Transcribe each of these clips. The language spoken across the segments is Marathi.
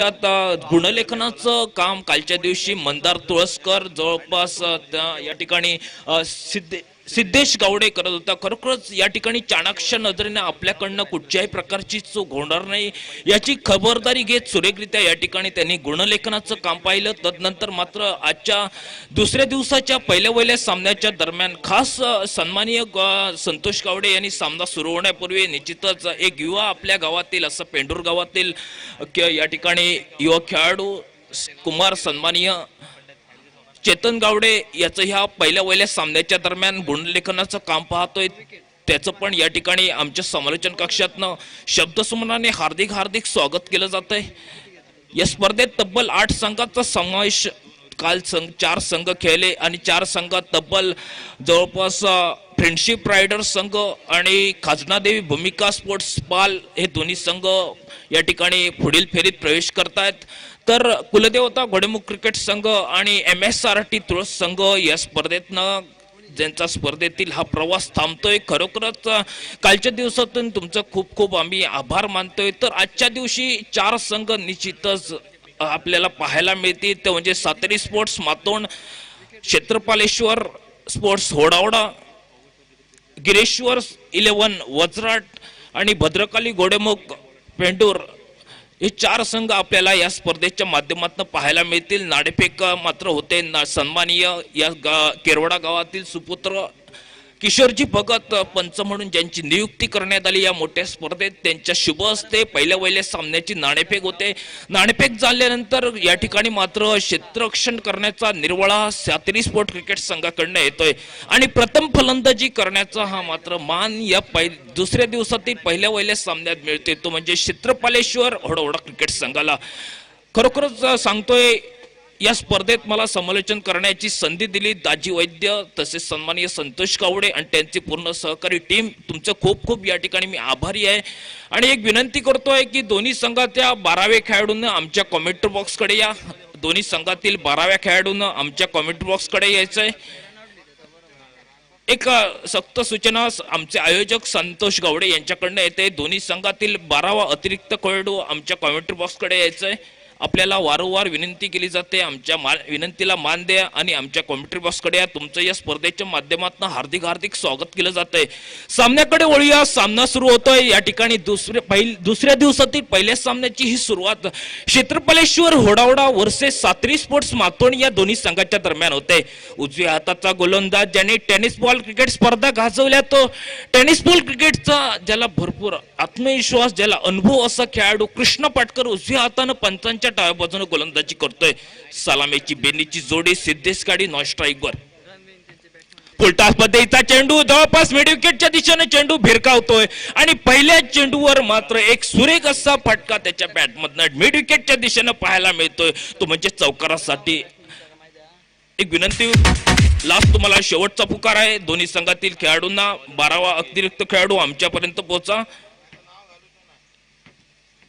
आता गुणलेखनाचं काम कालच्या दिवशी मंदार तुळसकर जवळपास या ठिकाणी सिद्धेश गावडे करत होता. खरोखरच या ठिकाणी चाणाक्ष नजरेने आपल्याकडनं कुठच्याही प्रकारची चूक होणार नाही याची खबरदारी घेत सुरेखरित्या या ठिकाणी त्यांनी गुणलेखनाचं काम पाहिलं. तदनंतर मात्र आजच्या दुसऱ्या दिवसाच्या पहिल्या सामन्याच्या दरम्यान खास सन्माननीय संतोष गावडे यांनी सामना सुरू होण्यापूर्वी निश्चितच एक युवा आपल्या गावातील असं पेंडूर गावातील या ठिकाणी युवा खेळाडू कुमार सन्माननीय चेतन गावडे याचं ह्या पहिल्या सामन्याच्या दरम्यान गुणलेखनाचं काम पाहतोय. त्याचं पण या ठिकाणी आमच्या समालोचन कक्षातनं शब्दसुमनाने हार्दिक स्वागत केलं जात आहे. या स्पर्धेत तब्बल 8 संघाचा समावेश काल 4 संघ खेळले आणि 4 संघात तब्बल जवळपास फ्रेंडशिप रायडर संघ आणि खाजनादेवी भूमिका स्पोर्ट्स पाल हे दोन्ही संघ या ठिकाणी पुढील फेरीत प्रवेश करतायत. तर कुलदेवता घोडेमुख क्रिकेट संघ आणि MSRT तुळस संघ या स्पर्धेतनं ज्यांचा स्पर्धेतील हा प्रवास थांबतोय. खरोखरच कालच्या दिवसातून तुमचं खूप आम्ही आभार मानतोय. तर आजच्या दिवशी 4 संघ निश्चितच आपल्याला पाहायला मिळतील. ते म्हणजे सातेरी स्पोर्ट्स मातोंड, क्षेत्रपालेश्वर स्पोर्ट्स होडावडा, गिरेश्वर 11 वज्राट आणि भद्रकाली घोडेमुख पेंडूर हे 4 संघ आपल्याला या स्पर्धेच्या माध्यमातून पाहायला मिळतील. नाणेफेक मात्र होते सन्माननीय या केरवडा गावातील सुपुत्र किशोरजी भगत पंच म्हणून ज्यांची नियुक्ती करण्यात आली या मोठ्या स्पर्धेत त्यांच्या शुभ हस्ते पहिल्या सामन्याची नाणेफेक होते. नाणेफेक झाल्यानंतर या ठिकाणी मात्र क्षेत्ररक्षण करण्याचा निर्वळा सातेरी स्पोर्ट क्रिकेट संघाकडनं येतोय आणि प्रथम फलंदाजी करण्याचा हा मात्र मान या दुसऱ्या दिवसातील पहिल्या सामन्यात मिळते. तो म्हणजे क्षेत्रपालेश्वर होडवडा क्रिकेट संघाला. खरोखरच सांगतोय या स्पर्धेत मला समालोचन करण्याची संधी दिली दाजी वैद्य तसेच सन्माननीय संतोष गावडे आणि त्यांची पूर्ण सहकारी टीम. तुमचं खूप या ठिकाणी मी आभारी आहे आणि एक विनंती करतोय की दोन्ही संघाच्या 12व्या खेळाडूंना आमच्या कॉमेंट्री बॉक्सकडे या. दोन्ही संघातील 12व्या खेळाडूंना आमच्या कॉमेंट्री बॉक्सकडे यायचंय. एक सक्त सूचना आमचे आयोजक संतोष गावडे यांच्याकडनं येते. दोन्ही संघातील 12वा अतिरिक्त खेळाडू आमच्या कॉमेंट्री बॉक्सकडे यायचंय. आपल्याला वारंवार विनंती केली जाते विनंतीला मान द्या आणि आमच्या कॉमेंट्री बॉक्सकडे या. तुमचं या स्पर्धेच्या माध्यमातून हार्दिक स्वागत केलं जातंय. सामन्याकडे वळूया. सामना सुरू होतोय या ठिकाणी दुसऱ्या दिवसातील पहिल्या सामन्याची ही सुरुवात क्षेत्रपालेश्वर होडावडा वर्सेस सातेरी स्पोर्ट्स मातोंड या दोन्ही संघाच्या दरम्यान होते. उजव्या हाताचा गोलंदाज ज्याने टेनिस बॉल क्रिकेट स्पर्धा गाजवल्या तो टेनिस बॉल क्रिकेटचा ज्याला भरपूर आत्मविश्वास ज्याला अनुभव असा खेळाडू कृष्ण पाटकर उजव्या हातानं पंचांच्या डाव्या बाजूने गोलंदाजी करतोय. सलामीची बेनीची जोडी सिद्धेश गाडी नॉन स्ट्राईकवर. फुलटॉस पद्धतीचा चेंडू जवळपास मिड विकेटच्या दिशेने चेंडू भिरकावतोय आणि पहिल्या चेंडूवर मात्र एक सुरेख असा फटका त्याच्या बॅटमधनं मिड विकेटच्या दिशेने पाहायला मिळतोय. तो म्हणजे चौकारासाठी. एक विनंती लास्ट तुम्हाला शेवटचा पुकार आहे. दोन्ही संघातील खेळाडूंना 12वा अतिरिक्त खेळाडू आमच्यापर्यंत पोहोचा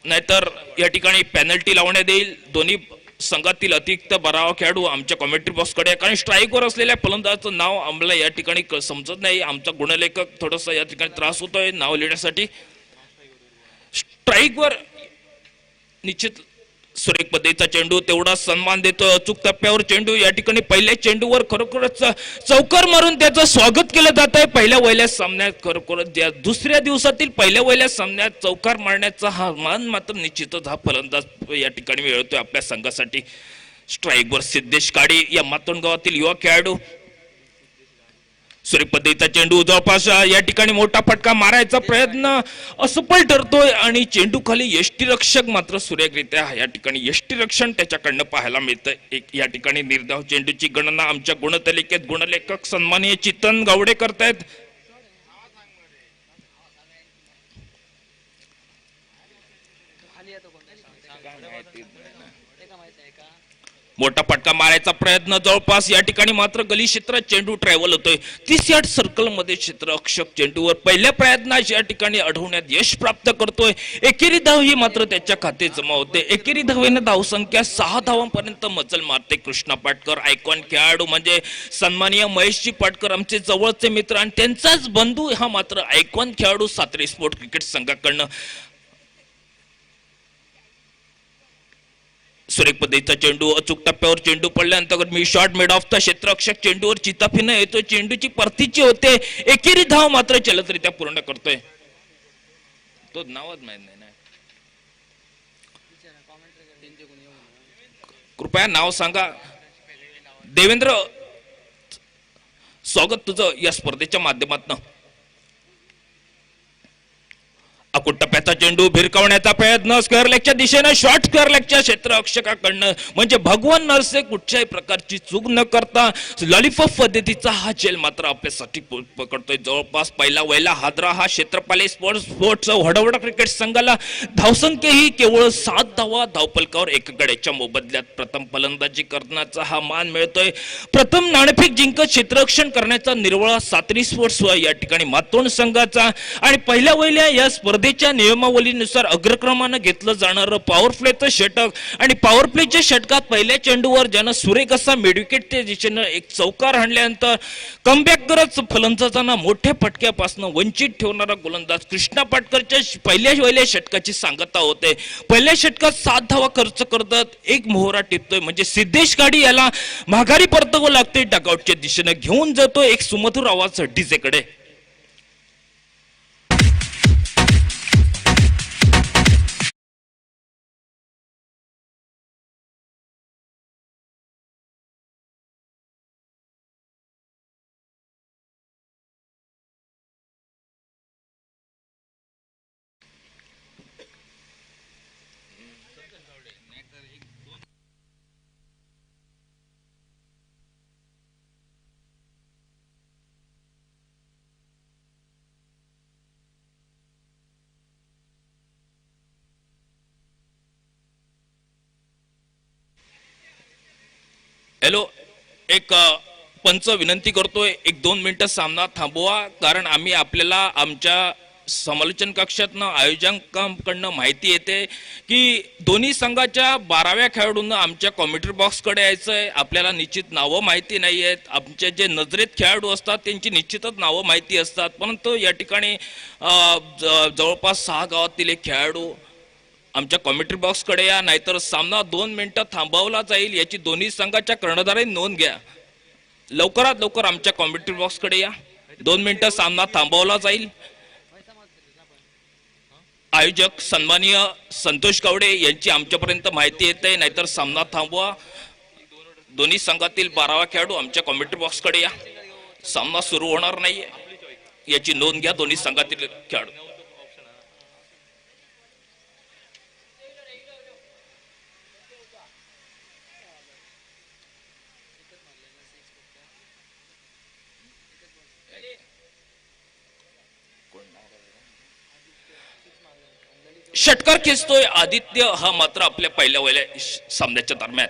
नाहीतर या ठिकाणी पेनल्टी लावण्यात येईल. दोन्ही संघातील अतिरिक्त 12वा खेळाडू आमच्या कॉमेंट्री बॉक्सकडे कारण स्ट्राईकवर असलेल्या फलंदाजाचं नाव आम्हाला या ठिकाणी समजत नाही. आमचा गुणलेखक थोडासा या ठिकाणी त्रास होतोय नाव लिहिण्यासाठी. स्ट्राईकवर निश्चित सुरेख पद्धतीचा चेंडू तेवढा सन्मान देतो. अचूक टप्प्यावर चेंडू या ठिकाणी पहिल्या चेंडूवर खरोखरच चौकार मारून त्याचं स्वागत केलं जात आहे. पहिल्या सामन्यात खरोखरच दुसऱ्या दिवसातील पहिल्या सामन्यात चौकार मारण्याचा हा मान मात्र निश्चितच हा फलंदाज या ठिकाणी मिळवतोय आपल्या संघासाठी. स्ट्राईकवर सिद्धेश काडी या मातोंड गावातील युवा खेळाडू. सुरेख पद्धतीचा चेंडू जवळपास या ठिकाणी मोठा फटका मारायचा प्रयत्न असफल ठरतोय आणि चेंडू खाली यष्टीरक्षक मात्र सुरेखरित्या या ठिकाणी यष्टीरक्षण त्याच्याकडनं पाहायला मिळतं. एक या ठिकाणी निर्धाव चेंडूची गणना आमच्या गुणतालिकेत गुणलेखक सन्माननीय चेतन गावडे करतायत. मोठा फटका मारायचा प्रयत्न जवळपास या ठिकाणी मात्र गली क्षेत्रात चेंडू ट्रॅव्हल होतोय. 30 यार्ड सर्कल मध्ये क्षेत्ररक्षक चेंडूवर पहिल्या प्रयत्नात या ठिकाणी अडवण्यात यश प्राप्त करतोय. एकेरी धाव ही मात्र त्याच्या खाते जमा होते. एकेरी धावेने धावसंख्या 6 धावांपर्यंत मजल मारते कृष्णा पाटकर. आयकॉन खेळाडू म्हणजे सन्माननीय महेशजी पाटकर आमचे जवळचे मित्र आणि त्यांचाच बंधू हा मात्र आयकॉन खेळाडू सातेरी स्पोर्ट क्रिकेट संघाकडनं सुरेख पद्धतीचा चेंडू अचूक टप्प्यावर चेंडू पडल्यानंतर मी शॉट मिड ऑफ द क्षेत्ररक्षक चेंडूवर चिताफीनं येतो, चेंडूची परतीची होते, एकेरी धाव मात्र चलतरित्या पूर्ण करतोय. तो नावच माहित नाही ना, कृपया नाव सांगा. देवेंद्र, स्वागत तुझं या स्पर्धेच्या माध्यमातून. अकुट टप्प्याचा चेंडू भिरकावण्याचा प्रयत्न स्क्वेअर लेगच्या दिशेने शॉर्ट स्क्वेअर लेगच्या क्षेत्ररक्षकाकडनं, म्हणजे भगवान नरसे कुठच्याही प्रकारची चूक न करता लॉलीपॉप पद्धतीचा हा चेल मात्र आपल्यासाठी पकडतोय. जवळपास पहिला वहिला हादरा हा क्षेत्रपाली स्पोर्ट्स वडवडा क्रिकेट संघाला धावसंख्या ही केवळ 7 धावा धावपलकावर एक गड्याच्या मोबदल्यात प्रथम फलंदाजी करण्याचा हा मान मिळतोय. प्रथम नाणेफेक जिंकत क्षेत्ररक्षण करण्याचा निर्वळा सातरी स्पोर्ट्स या ठिकाणी मातोंड संघाचा. आणि पहिल्या वहिल्या या स्पर्धेच्या नियमावलीनुसार अग्रक्रमानं घेतलं जाणारं पॉवर प्लेचं षटक, आणि पॉवर प्लेच्या षटकात पहिल्या चेंडूवर ज्यानं सुरेख असा मिडविकेटच्या दिशेनं एक चौकार हाणल्यानंतर कमबॅक करत फलंदाजांना मोठ्या फटक्यापासून वंचित ठेवणारा गोलंदाज कृष्णा पाटकरच्या पहिल्या वहिल्या षटकाची सांगता होते. पहिल्या षटकात 7 धावा खर्च करतात, एक मोहरा टिपतोय, म्हणजे सिद्धेश गाडी याला माघारी परतावं लागते, डगआउटच्या दिशेनं घेऊन जातो एक सुमधुर आवाज डीजेकडे. हॅलो, एक पंच विनंती करतोय, 1-2 मिनिटं सामना थांबवा, कारण आम्ही आपल्याला आमच्या समालोचन कक्षातनं आयोजकांकडनं माहिती येते की दोन्ही संघाच्या 12व्या खेळाडूंना आमच्या कॉमेंट्री बॉक्सकडे यायचंय. आपल्याला निश्चित नावं माहिती नाही आहेत, आमचे जे नजरेत खेळाडू असतात त्यांची निश्चितच नावं माहिती असतात, परंतु या ठिकाणी जवळपास 6 गावातील एक खेळाडू आमच्या कॉमेंट्री बॉक्सकडे या, नाहीतर सामना 2 मिनिटं थांबवला जाईल याची दोन्ही संघाच्या कर्णधारांनी नोंद घ्या. लवकरात लवकर आमच्या कॉमेंट्री बॉक्सकडे या, 2 मिनिटं सामना थांबवला जाईल. आयोजक सन्माननीय संतोष गावडे यांची आमच्यापर्यंत माहिती येते, नाहीतर सामना थांबवा. दोन्ही संघातील 12वा खेळाडू आमच्या कॉमेंट्री बॉक्सकडे या, सामना सुरू होणार नाहीये याची नोंद घ्या दोन्ही संघातील खेळाडू. षटकार खेचतोय आदित्य, हा मात्र आपल्या पहिल्या वहिल्या सामन्याच्या दरम्यान.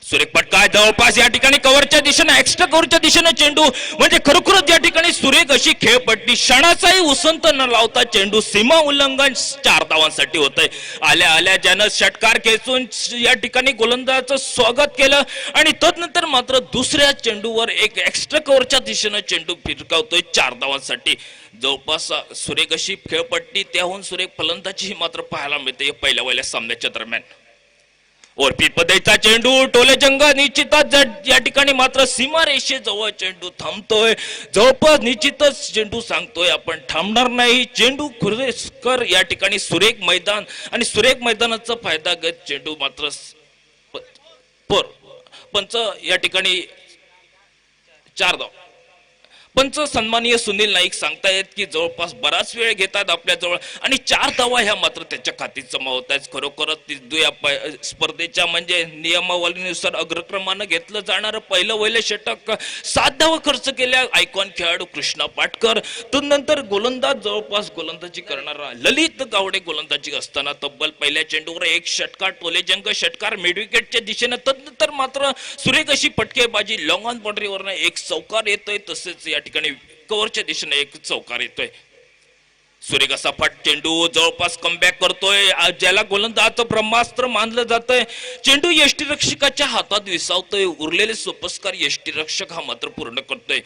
सुरेख फटका जवळपास या ठिकाणी कव्हरच्या दिशेने, एक्स्ट्रा कव्हरच्या दिशेने चेंडू, म्हणजे खरोखरच या ठिकाणी सुरेख अशी खेळपट्टी, क्षणाचाही उसंत न लावता चेंडू सीमा उल्लंघन 4 धावांसाठी होतंय. आल्या आल्या ज्यानं षटकार खेचून या ठिकाणी गोलंदाजाचं स्वागत केलं, आणि तदनंतर मात्र दुसऱ्या चेंडूवर एक एक्स्ट्रा कव्हरच्या दिशेने चेंडू फिरकावतोय 4 धावांसाठी. जवळपास सुरेख अशी खेळपट्टी, त्याहून सुरेख फलंदाजी मात्र पाहायला मिळते पहिल्या वहिल्या सामन्याच्या दरम्यान. ओरपी पद्धतीचा चेंडू टोलेजंग निश्चितच या ठिकाणी मात्र सीमारेषेजवळ चेंडू थांबतोय. जवळपास निश्चितच चेंडू सांगतोय आपण थांबणार नाही. चेंडू खुरेस्कर या ठिकाणी सुरेख मैदान, आणि सुरेख मैदानाचा फायदा घेत चेंडू मात्र पंच या ठिकाणी 4 धाव. पंच सन्माननीय सुनील नाईक सांगतायत की जवळपास बराच वेळ घेतात आपल्या जवळ, आणि 4 धावा ह्या मात्र त्याच्या खाती जमा होत आहेत. खरोखरच या स्पर्धेच्या म्हणजे नियमावलीनुसार अग्रक्रमानं घेतलं जाणारं पहिलं वहिलं षटक, 7 धावा खर्च केल्या आयकॉन खेळाडू कृष्णा पाटकर. तदनंतर गोलंदाज जवळपास गोलंदाजी करणारा ललित गावडे गोलंदाजी असताना तब्बल पहिल्या चेंडूवर एक षटकार, टोलेजंग षटकार मिडविकेटच्या दिशेनं. तदनंतर मात्र सुरेख अशी फटकेबाजी, लॉंग ऑन बाउंड्रीवरनं एक चौकार येतोय, तसेच या ठिकाणी कव्हरच्या दिशेने एक चौकार येतोय. सुरेख असा फट चेंडू जवळपास कमबॅक करतोय, ज्याला गोलंदाजाचं ब्रह्मास्त्र मानलं जातंय. चेंडू यष्टीरक्षकाच्या हातात विसावतोय, उरलेले सोपस्कार यष्टीरक्षक हा मात्र पूर्ण करतोय.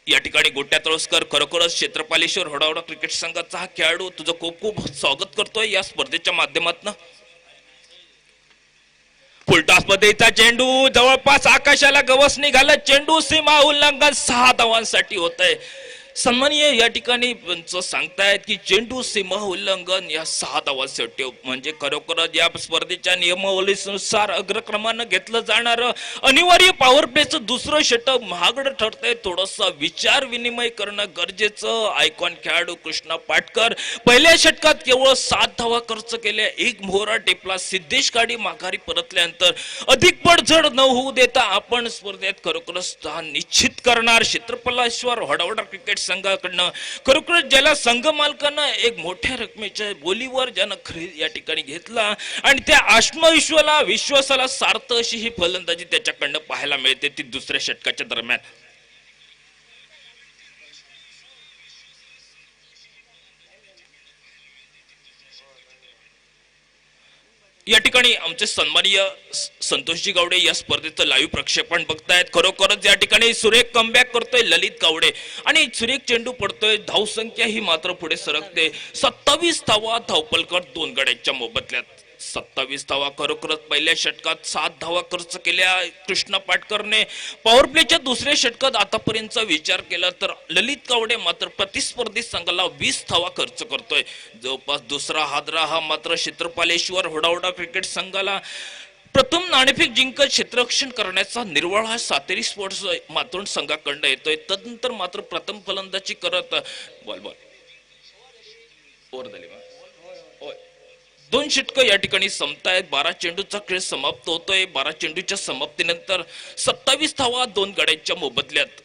या ठिकाणी गोट्या तळसकर, खरोखरच क्षेत्रपालेश्वर होडावडा क्रिकेट संघाचा हा खेळाडू तुझं खूप खूप स्वागत करतोय या स्पर्धेच्या माध्यमातून. फुलटॉस पद्धतीचा चेंडू जवळपास आकाशाला गवस निघाला. चेंडू सीमा उल्लंघन 6 धावांसाठी होत आहे. सन्माननीय या ठिकाणी पंच सांगतायत की चेंडू सीमा उल्लंघन या 6 धावांसाठी म्हणजे खरोखरच या स्पर्धेच्या नियमावलीनुसार अग्रक्रमानं घेतलं जाणार अनिवार्य पॉवर प्लेचं दुसरं षटक महागड ठरतंय. थोडंसं विचार विनिमय करणं गरजेचं. आयकॉन खेळाडू कृष्णा पाटकर पहिल्या षटकात केवळ 7 धावा खर्च केल्या, एक मोहरा टेपला. सिद्धेश गाडी माघारी परतल्यानंतर अधिक पडझड न होऊ देता आपण स्पर्धेत खरोखरच स्थान निश्चित करणार. क्षेत्रफळेश्वर होडावडा क्रिकेट संघाकडनं खरोखरच ज्याला संघ मालकांना एक मोठ्या रकमेच्या बोलीवर ज्यानं खरेदी या ठिकाणी घेतला आणि त्या विश्वासाला सार्थ अशी ही फलंदाजी त्याच्याकडनं पाहायला मिळते ती दुसऱ्या षटकाच्या दरम्यान. या ठिकाणी आमचे सन्माननीय संतोषजी गावडे या स्पर्धेचं लाईव्ह प्रक्षेपण बघतायत. खरोखरच या ठिकाणी सुरेख कमबॅक करतोय ललित गावडे आणि सुरेख चेंडू पडतोय. धावसंख्या ही मात्र पुढे सरकते. 27 धावा धावपलकर 2 गड्यांच्या मोबदल्यात. 27 धावा खरोखरच पहिल्या षटकात 7 धावा खर्च केल्या कृष्णा पाटकरने. पॉवर प्लेच्या दुसऱ्या षटकात आतापर्यंतचा विचार केला तर ललित गावडे मात्र प्रतिस्पर्धी संघाला 20 धावा खर्च करतोय. जवळपास दुसरा हादरा हा मात्र क्षेत्रपालेश्वर होडावडा क्रिकेट संघाला प्रथम नाणेफेक जिंकत क्षेत्ररक्षण करण्याचा निर्वाळ हा सातेरी स्पोर्ट्स मातोंड संघाकडनं येतोय. तदनंतर मात्र प्रथम फलंदाजी करत बॉल ओव्हर झाली. 2 षटकं या ठिकाणी संपतायत. 12 चेंडूचा खेळ समाप्त होतोय. 12 चेंडूच्या समाप्तीनंतर 27 धावा 2 गड्यांच्या मोबदल्यात.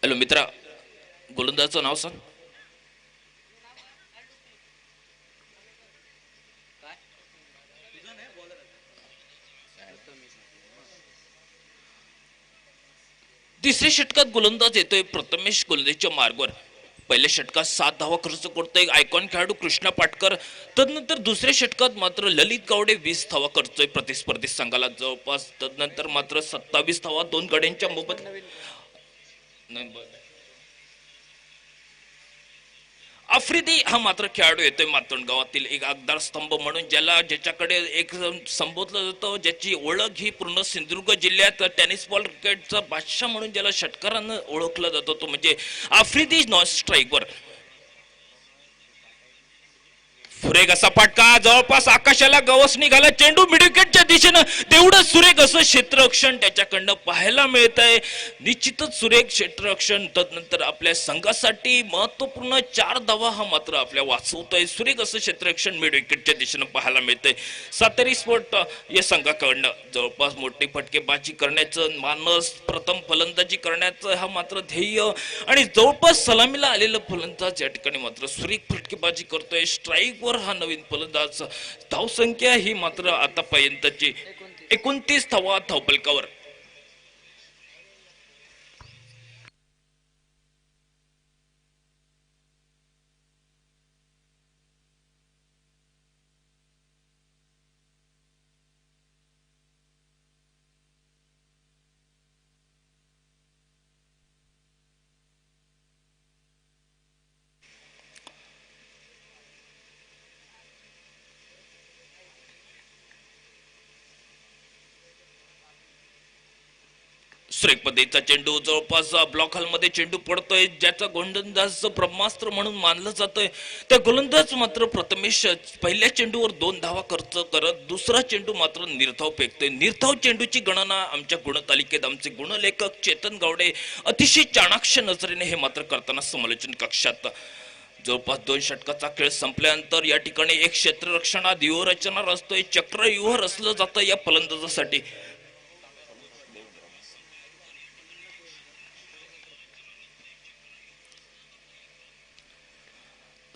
हॅलो मित्रा, गोलंदाजाचं नाव सांग. तिसऱ्या षटकात गोलंदाज येतोय प्रथमेश गोलंदाजीच्या मार्गावर. पहिल्या षटकात 7 धावा खर्च करतोय आयकॉन खेळाडू कृष्णा पाटकर. तदनंतर दुसऱ्या षटकात मात्र ललित गावडे 20 धावा करतोय प्रतिस्पर्धी संघाला जवळपास. तदनंतर मात्र 27 धावा 2 गड्यांच्या मोबदल्यात. आफ्रिदी हा मात्र खेळाडू येतोय मातोंड गावातील एक आगदार स्तंभ म्हणून ज्याच्याकडे एक संबोधलं जातं, ज्याची ओळख ही पूर्ण सिंधुदुर्ग जिल्ह्यात टेनिस बॉल क्रिकेटचा बादशाह म्हणून ज्याला षटकारानं ओळखला जातो तो म्हणजे आफ्रिदी नॉन स्ट्राईकवर. सुरेख असा फटका जवळपास आकाशाला गवस निघाला. चेंडू मिडविकेटच्या दिशेनं तेवढं सुरेख असं क्षेत्ररक्षण त्याच्याकडनं पाहायला मिळत आहे. निश्चितच सुरेख क्षेत्ररक्षण. तदनंतर आपल्या संघासाठी महत्वपूर्ण 4 धावा हा मात्र आपल्या वाचवतोय. सुरेख असं क्षेत्ररक्षण मिडविकेटच्या दिशेनं पाहायला मिळतंय सातेरी स्पोर्ट या संघाकडनं. जवळपास मोठी फटकेबाजी करण्याचं मानस, प्रथम फलंदाजी करण्याचं हा मात्र ध्येय आणि जवळपास सलामीला आलेलं फलंदाज या ठिकाणी मात्र सुरेख फटकेबाजी करतोय. स्ट्राईक हा नवीन फलंदाज. धावसंख्या ही मात्र आतापर्यंतची 29 धावा धावपलकावर. सुरेख पद्धतीचा चेंडू जवळपास ब्लॉक हॉलमध्ये चेंडू पडतोय. ज्याचा गोलंदाज ब्रह्मास्त्र म्हणून मानलं जातोय त्या गोलंदाज मात्र प्रथमेश पहिल्या चेंडूवर 2 धावा खर्च करत दुसरा चेंडू मात्र निर्धाव फेकतोय. निर्धाव चेंडूची गणना आमच्या गुणतालिकेत आमचे गुणलेखक चेतन गावडे अतिशय चाणाक्ष नजरेने हे मात्र करताना समालोचन कक्षात. जवळपास 2 षटकाचा खेळ संपल्यानंतर या ठिकाणी एक क्षेत्ररक्षणात व्यूहरचना रचतोय. चक्र व्यूह रचलं जातं या फलंदाजासाठी.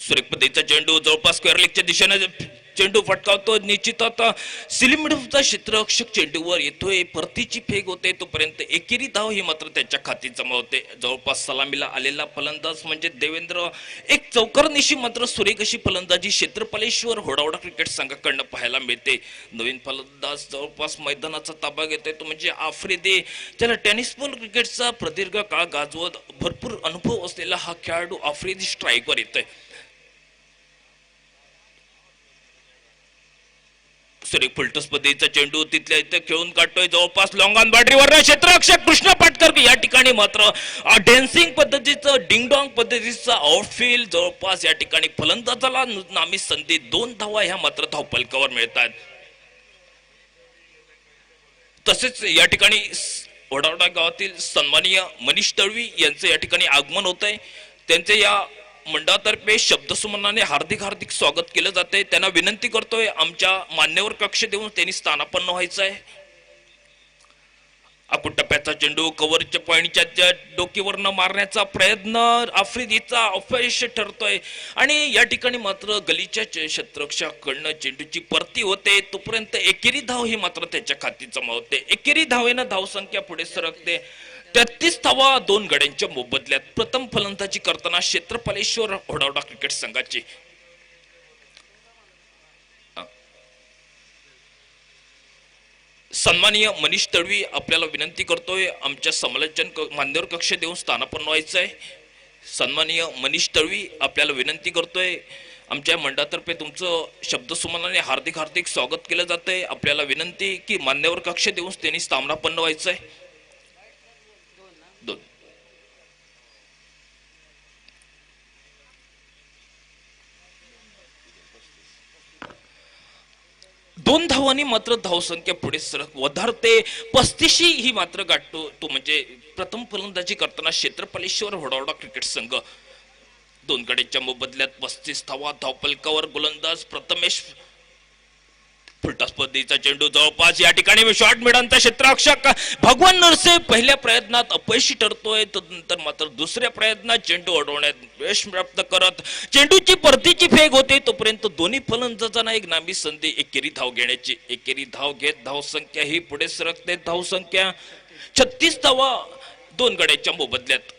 सुरेख पद्धतीचा चेंडू जवळपास स्क्वेअर लेगच्या दिशेने चेंडू फटकावतो, निश्चित आता सिलिमिडचा क्षेत्ररक्षक चेंडूवर येतोय, परतीची फेक होते, तोपर्यंत एकेरी धाव ही मात्र त्याच्या खाती जमा होते. जवळपास सलामीला आलेला फलंदाज म्हणजे देवेंद्र. एक चौकारनिशी मात्र सुरेख अशी फलंदाजी क्षेत्रपालेश्वर होडावडा क्रिकेट संघाकडनं पाहायला मिळते. नवीन फलंदाज जवळपास मैदानाचा ताबा घेतोय तो म्हणजे आफ्रिदी. त्याला टेनिस बॉल क्रिकेटचा प्रदीर्घ काळ गाजवत भरपूर अनुभव असलेला हा खेळाडू आफ्रिदी स्ट्राईकवर येतोय. सुरेख फुलटूस पद्धतीचा चेंडू तिथल्या इथे खेळून काढतोय, जवळपास लॉंग ऑन बाउंड्रीवर क्षेत्ररक्षक कृष्ण पाटकर या ठिकाणी मात्र डेन्सिंग पद्धतीचं डिंगडॉंग पद्धतीचं आउटफील्ड. जवळपास या ठिकाणी फलंदाजाला नामी संधी 2 धावा ह्या मात्र धावफलकावर मिळतात. तसेच या ठिकाणी वडावडा गावातील सन्माननीय मनीष तळवी यांचे या ठिकाणी आगमन होत आहे. त्यांचे या मंडळातर्फे शब्दसुमनाने हार्दिक हार्दिक स्वागत केलं जाते. त्यांना विनंती करतोय आमच्या मान्यवर कक्ष देऊन त्यांनी स्थानापन्न व्हायचं आहे. आकुट टप्प्याचा चेंडू कव्हरच्या पॉइंटच्या डोकीवरनं मारण्याचा प्रयत्न आफ्रिदीचा अपयश ठरतोय आणि या ठिकाणी मात्र गलीच्या क्षेत्ररक्षकाकडनं चेंडूची परती होते, तोपर्यंत एकेरी धाव ही मात्र त्याच्या खाती जमा होते. एकेरी धावेनं धावसंख्या पुढे सरकते. 33 धावा 2 गड्यांच्या मोबदल्यात. प्रथम फलंदाजी करताना क्षेत्रपालेश्वर होडावडा क्रिकेट संघाची सन्माननीय मनीष तळवी आपल्याला विनंती करतोय आमच्या समालोचन मान्यवर कक्ष देऊन स्थानापन्न व्हायचं आहे. सन्माननीय मनीष तळवी आपल्याला विनंती करतोय आमच्या मंडळातर्फे तुमचं शब्दसुमनाने हार्दिक हार्दिक स्वागत केलं जातंय. आपल्याला विनंती की मान्यवर कक्ष देऊन त्यांनी स्थानापन्न व्हायचं आहे. 2 धावांनी मात्र धावसंख्या पुढे सरक वधारते. 35 ही मात्र गाठतो तो म्हणजे प्रथम फलंदाजी करताना क्षेत्रपालेश्वर होडावडा क्रिकेट संघ. 2 गड्यांच्या मोबदल्यात 35 धावा धावफलकावर. गोलंदाज प्रथमेश फुलटॉस पद्धतीचा चेंडू जवळपास या ठिकाणी शॉर्ट मिडॉनचा क्षेत्ररक्षक भगवान नरसे पहिल्या प्रयत्नात अपयशी ठरतोय, तदनंतर मात्र दुसऱ्या प्रयत्नात चेंडू अडवण्यात यश प्राप्त करत चेंडूची परतीची फेक होते, तोपर्यंत दोन्ही फलंदाजांना एक नामी संधी एकेरी धाव घेण्याची. एकेरी धाव घेत धावसंख्या ही पुढे सरकते. धावसंख्या 36 धावा 2 गड्यांच्या मोबदल्यात.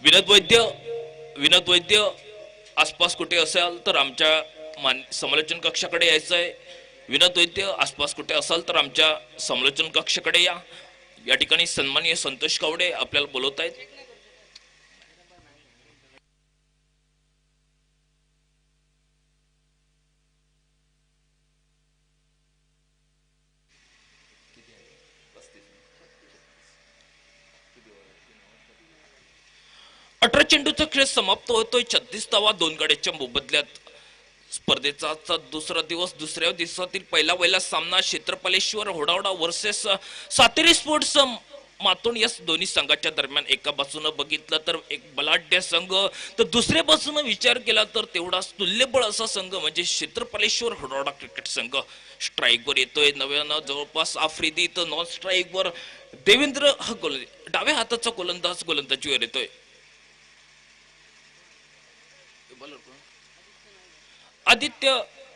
विनोद वैद्य आसपास कुठे असाल तर आमच्या समालोचन कक्षाकडे यायचं आहे. विनोद वैद्य आसपास कुठे असाल तर आमच्या समालोचन कक्षाकडे या. या ठिकाणी सन्माननीय संतोष कावडे आपल्याला बोलवत आहेत. अठरा चेंडूचा खेळ समाप्त होतोय. 36 धावा 2 गड्यांच्या मोबदल्यात. स्पर्धेचा दुसरा दिवस. दुसऱ्या दिवसातील पहिला सामना क्षेत्रपालेश्वर होडावडा वर्सेस सातेरी स्पोर्ट्स मातोंड या दोन्ही संघाच्या दरम्यान. एका बाजूने बघितलं तर एक बलाढ्य संघ, तर दुसऱ्या बाजूने विचार केला तर तेवढा तुल्यबळ असा संघ म्हणजे क्षेत्रपालेश्वर होडावडा क्रिकेट संघ. स्ट्राईकवर येतोय नव्यानं जवळपास आफ्रिदी, तर नॉन स्ट्राईकवर देवेंद्र हा डाव्या हाताचा गोलंदाजीवर येतोय. आदित्य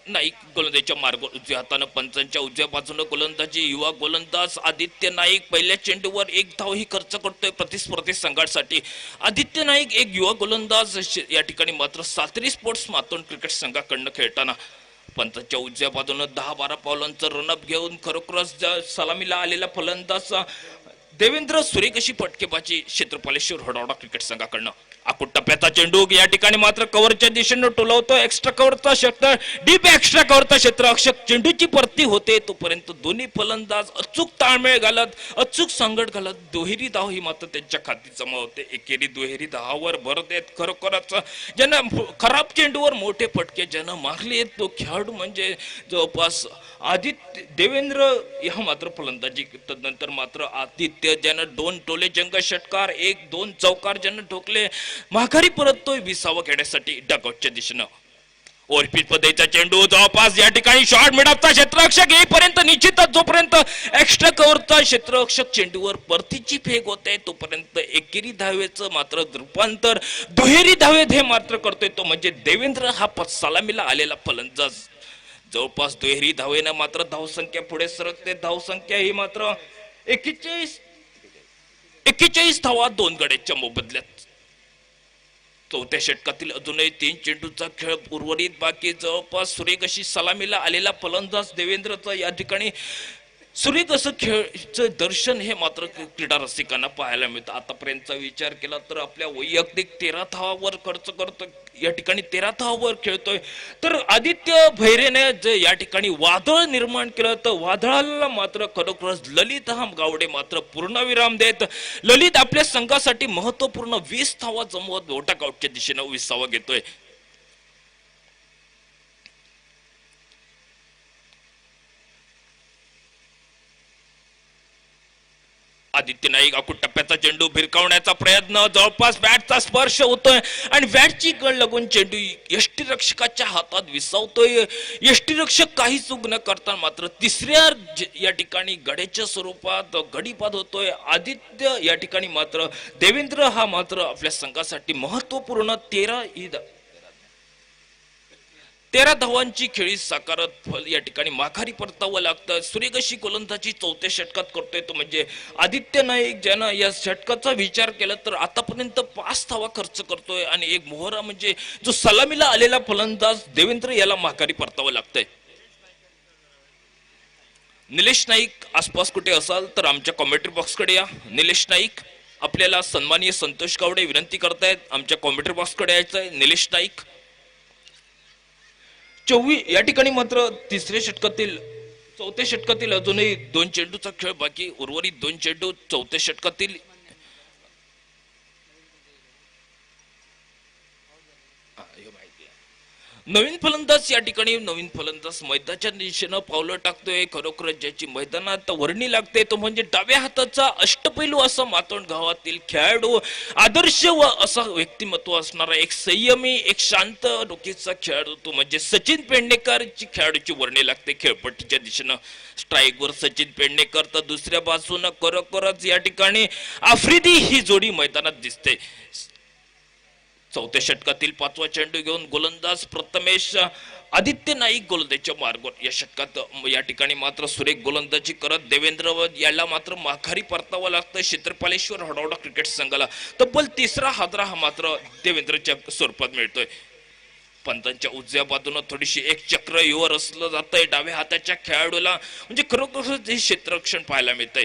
नाईक गोलंदाजीच्या मार्ग उजव्या हातानं पंचांच्या उजव्या बाजूनं गोलंदाजी. युवा गोलंदाज आदित्य नाईक पहिल्या चेंडूवर 1 धाव ही खर्च करतोय प्रतिस्पर्धी संघासाठी. आदित्य नाईक एक युवा गोलंदाज या ठिकाणी मात्र सातेरी स्पोर्ट्स मातोंड क्रिकेट संघाकडनं खेळताना पंचांच्या उजव्या बाजूनं 10-12 पावलांचं रनअप घेऊन खरोखरच सलामीला आलेला फलंदाज देवेंद्र सुरेख अशी फटकेबाजी क्षेत्रपालेश्वर होडावडा क्रिकेट संघाकडनं. टप्प्याचा चेंडू या ठिकाणी मात्र कव्हरच्या दिशेने टोलवतो एक्स्ट्रा कव्हरचा क्षेत्र डीप एक्स्ट्रा कव्हरचा क्षेत्ररक्षक चेंडूची परती होते तोपर्यंत दोन्ही फलंदाज अचूक ताळमेळ घालत अचूक सांगड घालत दुहेरी धाव ही मात्र त्यांच्या खाती जमा होते एकेरी दुहेरी धावावर भर देत खरोखरच ज्यानं खराब चेंडूवर मोठे फटके ज्यानं मारले तो खेळाडू म्हणजे जवळपास आदित्य देवेंद्र या मात्र फलंदाजी तदनंतर मात्र आदित्य ज्यानं 2 टोले जंग षटकार 1-2 चौकार ज्यानं ठोकले माघारी परततोय 20वा खेळण्यासाठी डगआउटच्या दिशेनं ओरपीट पद्धतीचा चेंडू जवळपास या ठिकाणी शॉर्ट मिडअपचा क्षेत्ररक्षक येईपर्यंत निश्चितच जोपर्यंत एक्स्ट्रा कव्हरचा क्षेत्ररक्षक चेंडूवर परतीची फेक होते तोपर्यंत एकेरी धावेचं मात्र रूपांतर दुहेरी धावेत हे मात्र करतोय तो म्हणजे देवेंद्र हा सलामीला आलेला फलंदाज जवळपास दुहेरी धावेनं मात्र धावसंख्या पुढे सरकते धावसंख्या ही मात्र 41 धावा 2 गड्याच्या मोबदल्यात चौथ्या षटकातील अजूनही 3 चेंडूचा खेळ उर्वरित बाकी जवळपास सुरेख अशी सलामीला आलेला फलंदाज देवेंद्रचा या ठिकाणी सुरेख असं खेळचं दर्शन हे मात्र क्रीडा रसिकांना पाहायला मिळतं आतापर्यंतचा विचार केला तर आपल्या वैयक्तिक 13 धावावर खर्च करतो या ठिकाणी 13 धावावर खेळतोय तर आदित्य भैरेने जे या ठिकाणी वादळ निर्माण केलं तर वादळाला मात्र खरोखरच ललित हा गावडे मात्र पूर्णविराम देत ललित आपल्या संघासाठी महत्वपूर्ण 20 धावा जमवत मोठा आउटच्या दिशेनं 20वा घेतोय आदित्य नाईक टप्प्याचा चेंडू भिरकावण्याचा प्रयत्न जवळपास बॅटचा स्पर्श होतोय आणि बॅटची गळ लागून चेंडू यष्टीरक्षकाच्या हातात विसावतोय यष्टीरक्षक काही चूक न करता मात्र तिसऱ्या या ठिकाणी गड्याच्या स्वरूपात गडीपाद होतोय आदित्य या ठिकाणी मात्र देवेंद्र हा मात्र आपल्या संघासाठी महत्वपूर्ण 13 धावांची खेळी साकारत या ठिकाणी माघारी परतावं लागतं सुरेख अशी गोलंदाजी चौथ्या षटकात करतोय तो म्हणजे आदित्य नाईक ज्यानं या षटकाचा विचार केला तर आतापर्यंत 5 धावा खर्च करतोय आणि एक मोहरा म्हणजे जो सलामीला आलेला फलंदाज देवेंद्र याला माघारी परतावं लागतंय निलेश नाईक आसपास कुठे असाल तर आमच्या कॉमेंट्री बॉक्सकडे या निलेश नाईक आपल्याला सन्माननीय संतोष गावडे विनंती करतायत आमच्या कॉमेंट्री बॉक्सकडे यायचंय निलेश नाईक 24 या ठिकाणी मात्र चौथ्या षटकातील अजूनही 2 चेंडूचा खेळ बाकी उर्वरित 2 चेंडू चौथ्या षटकातील नवीन फलंदाज या ठिकाणी नवीन फलंदाज मैदानाच्या दिशेनं पावलं टाकतोय खरोखर ज्याची मैदानात वर्णी लागते तो म्हणजे डाव्या हाताचा अष्टपैलू असा मातोंड गावातील खेळाडू आदर्श व असा व्यक्तिमत्व असणारा एक संयमी एक शांत डोकीचा खेळाडू तो म्हणजे सचिन पेडणेकरची खेळाडूची वर्णी लागते खेळपट्टीच्या दिशेनं स्ट्राईकवर सचिन पेडणेकर तर दुसऱ्या बाजूनं खरोखरच या ठिकाणी आफ्रिदी ही जोडी मैदानात दिसते चौथ्या षटकातील 5वा चेंडू घेऊन गोलंदाज प्रथमेश आदित्य नाईक गोलंदाजीच्या मार्गावर या षटकात या ठिकाणी मात्र सुरेख गोलंदाजी करत देवेंद्र याला मात्र माघारी परतावं लागतं क्षेत्रपालेश्वर हडवडा क्रिकेट संघाला तब्बल 3रा हादरा हा मात्र देवेंद्रच्या स्वरूपात मिळतोय पंतांच्या उजव्या बाजूनं थोडीशी एक चक्र युवर असलं जातंय डाव्या हाताच्या खेळाडूला म्हणजे खरोखर हे क्षेत्ररक्षण पाहायला मिळतंय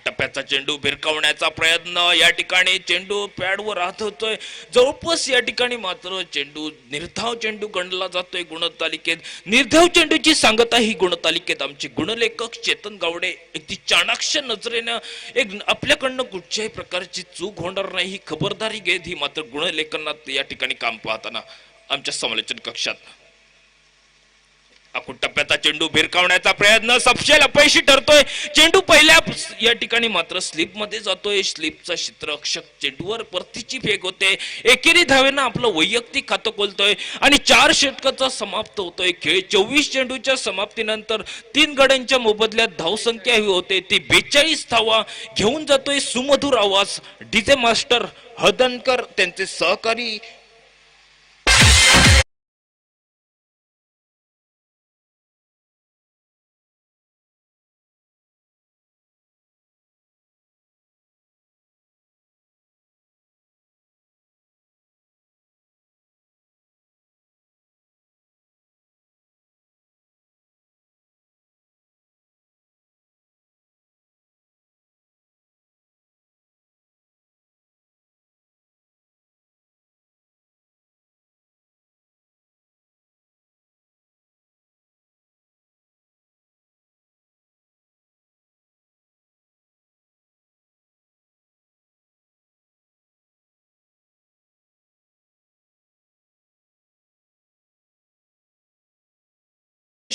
टप्प्याचा चेंडू भिरकावण्याचा प्रयत्न या ठिकाणी चेंडू पॅडवर राहत होतोय जवळपास या ठिकाणी मात्र चेंडू निर्धाव चेंडू गणला जातोय गुणतालिकेत निर्धाव चेंडूची सांगता ही गुणतालिकेत आमचे गुणलेखक चेतन गावडे अगदी चाणाक्ष नजरेनं एक आपल्याकडनं कुठच्याही प्रकारची चूक होणार नाही ही खबरदारी घेत ही मात्र गुणलेखनात या ठिकाणी काम पाहताना आमच्या समालोचन कक्षात टप्प्याचा चेंडू भिरकावण्याचा प्रयत्न सपशेल अपयशी ठरतोय चेंडू पहिल्या या ठिकाणी मात्र स्लिप मध्ये जातोय स्लिपचा क्षेत्ररक्षक चेंडूवर परतीची फेक होते एकेरी धावेनं आपलं वैयक्तिक खातं खोलतोय आणि 4 षटकाचा समाप्त होतोय खेळ 24 चेंडूच्या समाप्तीनंतर 3 गड्यांच्या मोबदल्यात धावसंख्या ही होते ती 42 धावा घेऊन जातोय सुमधुर आवाज डीजे मास्टर हदनकर त्यांचे सहकारी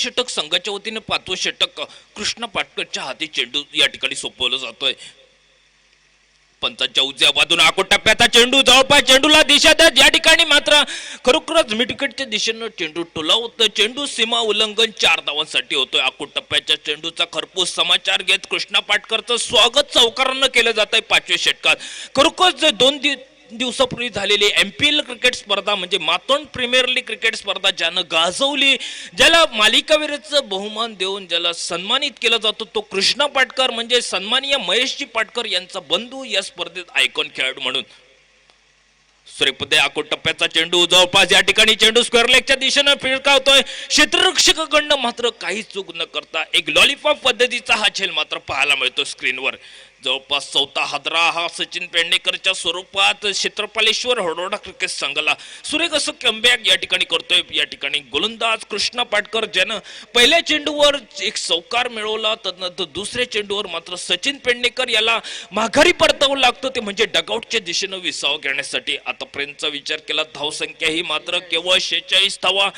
षटक संघाच्या वतीने 5वं षटक कृष्णा पाटकरच्या हाती चेंडू या ठिकाणी सोपवलं जातोय. पंचांच्या उजव्या बाजूने आखूड टप्प्याचा चेंडू जवळपास चेंडूला दिशा देत या ठिकाणी मात्र खरोखरच मिडविकेटच्या दिशेनं चेंडू टोलावतोय. चेंडू सीमा उल्लंघन 4 धावांसाठी होतोय. आखूड टप्प्याच्या चेंडूचा खरपूस समाचार घेत कृष्णा पाटकरचं स्वागत चौकारानं केलं जात आहे 5व्या षटकात. खरोखरच 2 दिवसापूर्वी झालेली MPL क्रिकेट स्पर्धा म्हणजे मातोंड प्रीमियर लीग क्रिकेट स्पर्धा ज्यानं गाजवली, ज्याला मालिकावीराचं बहुमान देऊन ज्याला सन्मानित केलं जातं तो कृष्णा पाटकर म्हणजे सन्माननीय महेशजी पाटकर यांचा बंधू या स्पर्धेत आयकॉन खेळाडू म्हणून. सूर्यपदे आखूड टप्प्याचा चेंडू जवळपास या ठिकाणी चेंडू स्क्वेअर लेगच्या दिशेनं फिरकावतोय. क्षेत्ररक्षकाकडनं मात्र काही चूक न करता एक लॉलीपॉप पद्धतीचा हा खेळ मात्र पाहायला मिळतो स्क्रीनवर. जवळपास 4था हादरा हा सचिन पेडणेकरच्या स्वरूपात क्षेत्रपालेश्वर हडोडा क्रिकेट संघाला सुरेख असं कमबॅक या ठिकाणी करतोय. या ठिकाणी गोलंदाज कृष्णा पाटकर ज्यानं पहिल्या चेंडूवर एक चौकार मिळवला, तदनंतर दुसऱ्या चेंडूवर मात्र सचिन पेडणेकर याला माघारी परतावं लागतं ते म्हणजे डगआउटच्या दिशेनं विसावा घेण्यासाठी. आतापर्यंतचा विचार केला धावसंख्या ही मात्र केवळ 46 धावा,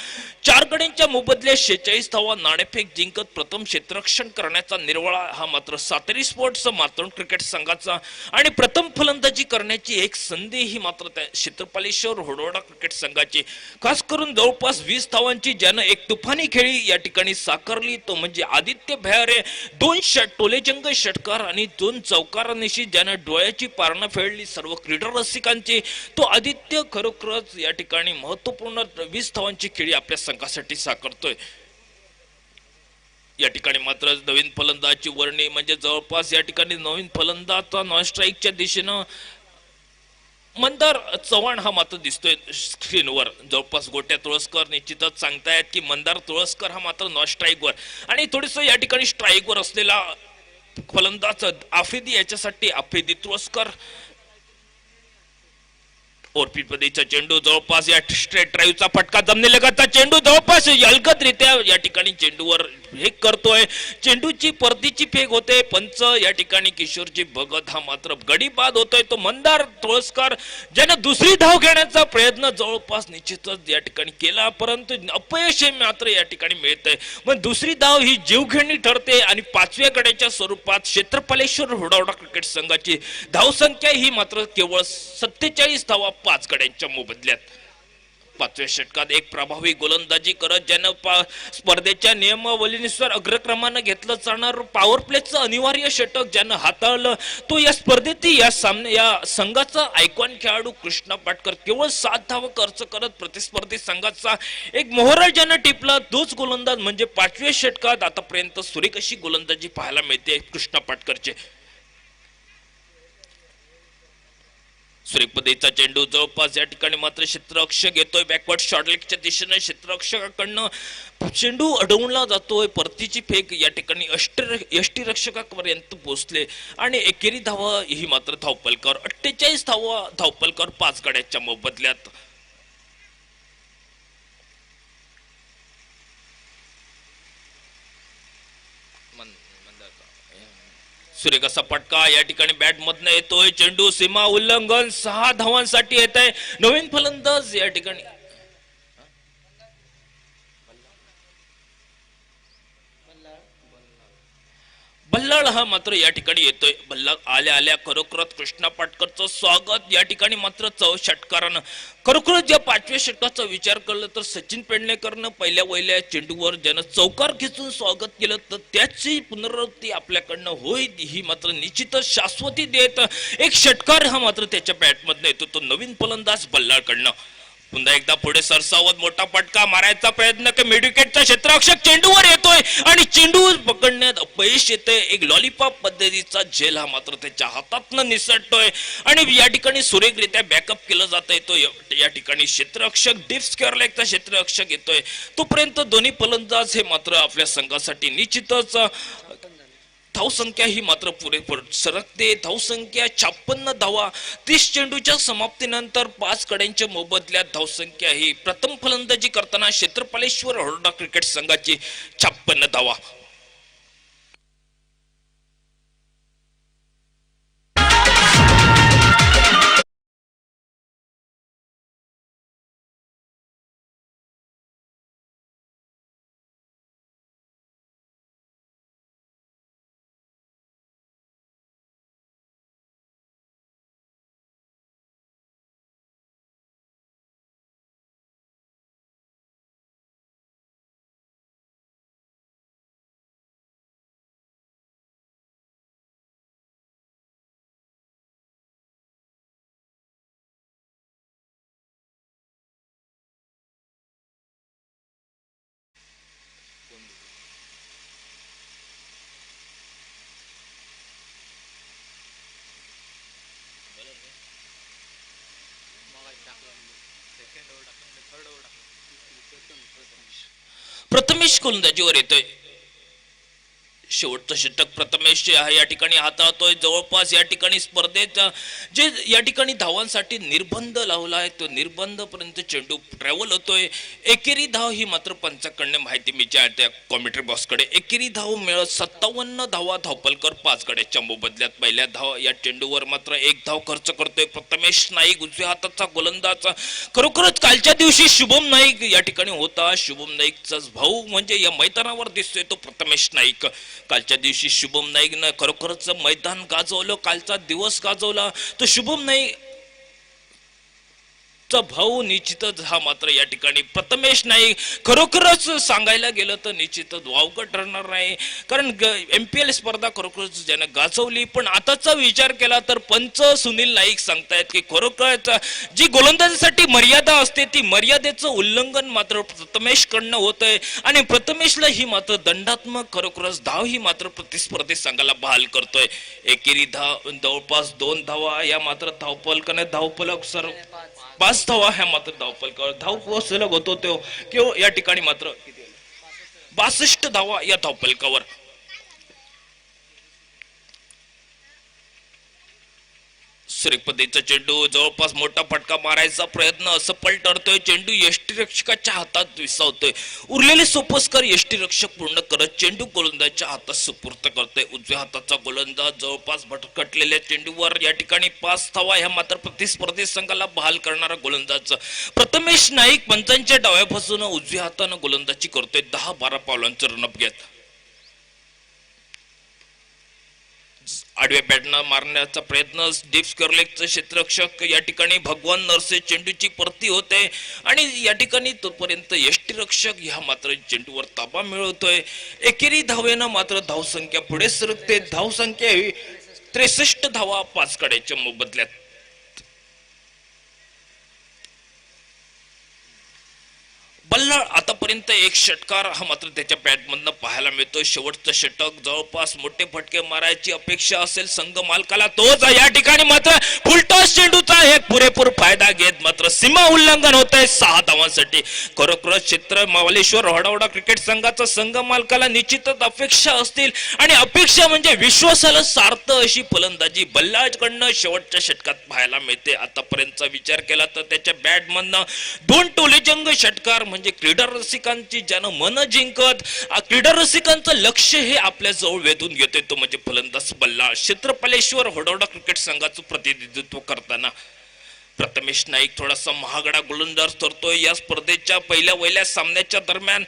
4 गड्यांच्या मोबदल्यात 46 धावा नाणेफेक जिंकत प्रथम क्षेत्ररक्षण करण्याचा निर्वाळा हा मात्र सातेरी स्पोर्ट्स मातोंड क्रिकेट संघाचा आणि प्रथम फलंदाजी करण्याची एक संधी ही मात्र त्या क्षेत्रपालेश्वर हडोडा क्रिकेट संघाची. खास करून जवळपास 20 धावांची ज्यानं एक तुफानी खेळी या ठिकाणी साकारली तो म्हणजे आदित्य भयारे. 2 टोलेजंग षटकार आणि 2 चौकारांनिशी ज्यानं डोळ्याची पारणं फेडली सर्व क्रीडा रसिकांची तो आदित्य खरोखरच या ठिकाणी महत्वपूर्ण 20 धावांची खेळी आपल्या संघासाठी साकारतोय. या ठिकाणी मात्र नवीन फलंदाजची वर्णी म्हणजे जवळपास या ठिकाणी नवीन फलंदाज नॉन स्ट्राईकच्या दिशेनं मंदार चव्हाण हा मात्र दिसतोय स्क्रीनवर. जवळपास गोट्या तुळसकर निश्चितच सांगतायत की मंदार तुळसकर हा मात्र नॉन स्ट्राईकवर आणि थोडस या ठिकाणी स्ट्राईकवर असलेला फलंदाज आफ्रिदी याच्यासाठी आफ्रिदी तुळसकर. ओरपीपदीचा चेंडू जवळपास या स्ट्रेट ड्राईव्हचा फटका जमिनीलगतचा चेंडू जवळपास अलगदरित्या या ठिकाणी चेंडूवर हे करतोय. चेंडूची परतीची फेक होते. पंच या ठिकाणी किशोरजी भगत हा मात्र गडी बाद होतोय. तो मंदार तुळसकर ज्याने दुसरी धाव घेण्याचा प्रयत्न जवळपास निश्चितच या ठिकाणी केला परंतु अपयश मात्र या ठिकाणी मिळतंय. मग दुसरी धाव ही जीवघेणी ठरते आणि 5व्या गड्याच्या स्वरूपात क्षेत्रपालेश्वर हुडावडा क्रिकेट संघाची धावसंख्या ही मात्र केवळ 47 धावा 5 गड्यांच्या मोबदल्यात. 5व्या षटकात एक प्रभावी गोलंदाजी करत ज्यानं स्पर्धेच्या नियमावलीनुसार अग्रक्रमानं घेतलं जाणार पॉवर प्लेचं अनिवार्य षटक ज्यानं हाताळलं तो या स्पर्धेतील या संघाचा आयकॉन खेळाडू कृष्णा पाटकर. केवळ 7 धावा खर्च करत प्रतिस्पर्धी संघाचा एक मोहरा ज्यानं टिपला तोच गोलंदाज म्हणजे 5व्या षटकात आतापर्यंत सुरेख अशी गोलंदाजी पाहायला मिळते कृष्णा पाटकरचे. सूर्यपदेचा चेंडू जवळपास या ठिकाणी मात्र क्षेत्ररक्षक येतोय बॅकवर्ड शॉर्टलेगच्या दिशेने क्षेत्ररक्षकाकडनं चेंडू अडवला जातोय. परतीची फेक या ठिकाणी यष्टीरक्षकापर्यंत पोहोचले आणि एकेरी धावा ही मात्र धावपलकर 48 धावा धावपलकर 5 गड्याच्या मोबदल्यात. सुरेख असा फटका या ठिकाणी बॅट मधनं येतोय. चेंडू सीमा उल्लंघन 6 धावांसाठी येत आहे. नवीन फलंदाज या ठिकाणी बल्लाळ हा मात्र या ठिकाणी येतोय. बल्लाळ आल्या आल्या खरोखरच कृष्णा पाटकरचं स्वागत या ठिकाणी मात्र षटकारानं खरोखरच या 5व्या षटकाचा विचार केला तर सचिन पेडणेकरनं पहिल्या चेंडूवर ज्यानं चौकार खेचून स्वागत केलं तर त्याची पुनरावृत्ती आपल्याकडनं होईल ही मात्र निश्चितच शाश्वती देत एक षटकार हा मात्र त्याच्या बॅटमधनं येतो तो नवीन फलंदाज बल्लाळकडनं. पुन्हा एकदा पुढे सरसावत मोठा फटका मारायचा प्रयत्न मिडविकेटचा क्षेत्ररक्षक चेंडूवर येतोय आणि चेंडू पकडण्यात अपयश येतंय. एक लॉलीपॉप पद्धतीचा झेल हा मात्र त्याच्या हातातनं निसटतोय आणि या ठिकाणी सुरेखरित्या बॅकअप केलं जात येतो. या ठिकाणी क्षेत्ररक्षक डीप स्क्वेअर लेगचा क्षेत्ररक्षक येतोय. तोपर्यंत दोन्ही फलंदाज हे मात्र आपल्या संघासाठी निश्चितच धावसंख्या ही मात्र पुरेपूर सरकते. धावसंख्या 56 धावा 30 चेंडूच्या समाप्तीनंतर 5 गड्यांच्या मोबदल्यात धावसंख्या ही प्रथम फलंदाजी करताना क्षेत्रपालेश्वर हडोडा क्रिकेट संघाची 56 धावा. प्रथमेश गोलंदाजीवर येतोय. शेवटचं षटक प्रथमेश या ठिकाणी हाताळतोय. जवळपास या ठिकाणी स्पर्धेत जे या ठिकाणी धावांसाठी निर्बंध लावला आहे तो निर्बंध पर्यंत चेंडू ट्रॅव्हल होतोय. एकेरी धाव ही मात्र पंचाकडने माहिती मिळते त्या कॉमेंट्री बॉक्सकडे. एकेरी धाव मिळत 57 धावा धावपलकर 5 गड्याच्या मोबदल्यात. पहिल्या धाव या चेंडूवर मात्र 1 धाव खर्च करतोय प्रथमेश नाईक, उजव्या हाताचा गोलंदाज. खरोखरच कालच्या दिवशी शुभम नाईक या ठिकाणी होता. शुभम नाईकचाच भाऊ म्हणजे या मैदानावर दिसतोय तो प्रथमेश नाईक. कालच्या दिवशी शुभम नाईकनं खरोखरच मैदान गाजवलं, कालचा दिवस गाजवला. तो शुभम नाईक भाऊ निश्चितच हा मात्र या ठिकाणी प्रथमेश नाईक खरोखरच सांगायला गेलं तर निश्चितच वावगं ठरणार नाही. कारण MPL स्पर्धा खरोखरच ज्यानं गाजवली. पण आताचा विचार केला तर पंच सुनील नाईक सांगतायत की खरोखरच जी गोलंदाजीसाठी मर्यादा असते ती मर्यादेचं उल्लंघन मात्र प्रथमेश कडनं होतंय. आणि प्रथमेशला ही मात्र दंडात्मक खरोखरच धाव ही मात्र प्रतिस्पर्धी संघाला बहाल करतोय. एकेरी धाव जवळपास 2 धावा या मात्र धावपलकाने धावपलक सर 5 धावा ह्या मात्र धावपलकावर धाव सलग होतो तो किंवा या ठिकाणी मात्र 62 धावा या धावपलकावर. सुरेख पद्धतीचा चेंडू जवळपास मोठा फटका मारायचा प्रयत्न असफल ठरतोय. चेंडू यष्टीरक्षकाच्या हातात विसावतोय. उरलेले सोपस्कर यष्टीरक्षक पूर्ण करत चेंडू गोलंदाजाच्या हातात सुपूर्त करतोय. उजव्या हाताचा गोलंदाज जवळपास भटकटलेल्या चेंडूवर या ठिकाणी 5 धावा ह्या मात्र प्रतिस्पर्धी संघाला बहाल करणारा गोलंदाज प्रथमेश नाईक पंचांच्या डाव्यापासून उजव्या हातानं गोलंदाजी करतोय. 10-12 पावलांचं रनअप घेत आडव्या बॅटनं मारण्याचा प्रयत्न. डीप स्क्वेअरलेगचं क्षेत्ररक्षक या ठिकाणी भगवान नरसे चेंडूची परती होते आणि या ठिकाणी तोपर्यंत यष्टीरक्षक ह्या मात्र चेंडूवर ताबा मिळवतोय. एकेरी धावेनं मात्र धावसंख्या पुढे सरकते. धावसंख्या ही 63 धावा 5 गड्याच्या मोबदल्यात. बल्लाळ आतापर्यंत 1 षटकार हा मात्र त्याच्या बॅटमधनं पाहायला मिळतोय. शेवटचं षटक जवळपास मोठे फटके मारायची अपेक्षा असेल संघ मालकाला तोच या ठिकाणी मात्र फुलटॉस चेंडूचा हे पुरेपूर फायदा घेत मात्र सीमा उल्लंघन होत आहे 6 धावांसाठी. खरोखर क्षेत्र मावलेश्वर हडवडा क्रिकेट संघाचा संघ मालकाला निश्चितच अपेक्षा असतील आणि अपेक्षा म्हणजे विश्वासाला सार्थ अशी फलंदाजी बल्लाळकडनं शेवटच्या षटकात पाहायला मिळते. आतापर्यंतचा विचार केला तर त्याच्या बॅटमधनं 2 टोलेजंग षटकार म्हणजे क्रीडा रसिकांची ज्यानं मन जिंकत क्रीडा रसिकांचं लक्ष हे आपल्या जवळ वेधून घेतोय तो म्हणजे फलंदाज बल्लाळ. क्षेत्रपालेश्वर हडवडा क्रिकेट संघाचं प्रतिनिधित्व करताना प्रथमेश नाईक थोडासा महागडा गोलंदाज ठरतोय. या स्पर्धेच्या पहिल्या सामन्याच्या दरम्यान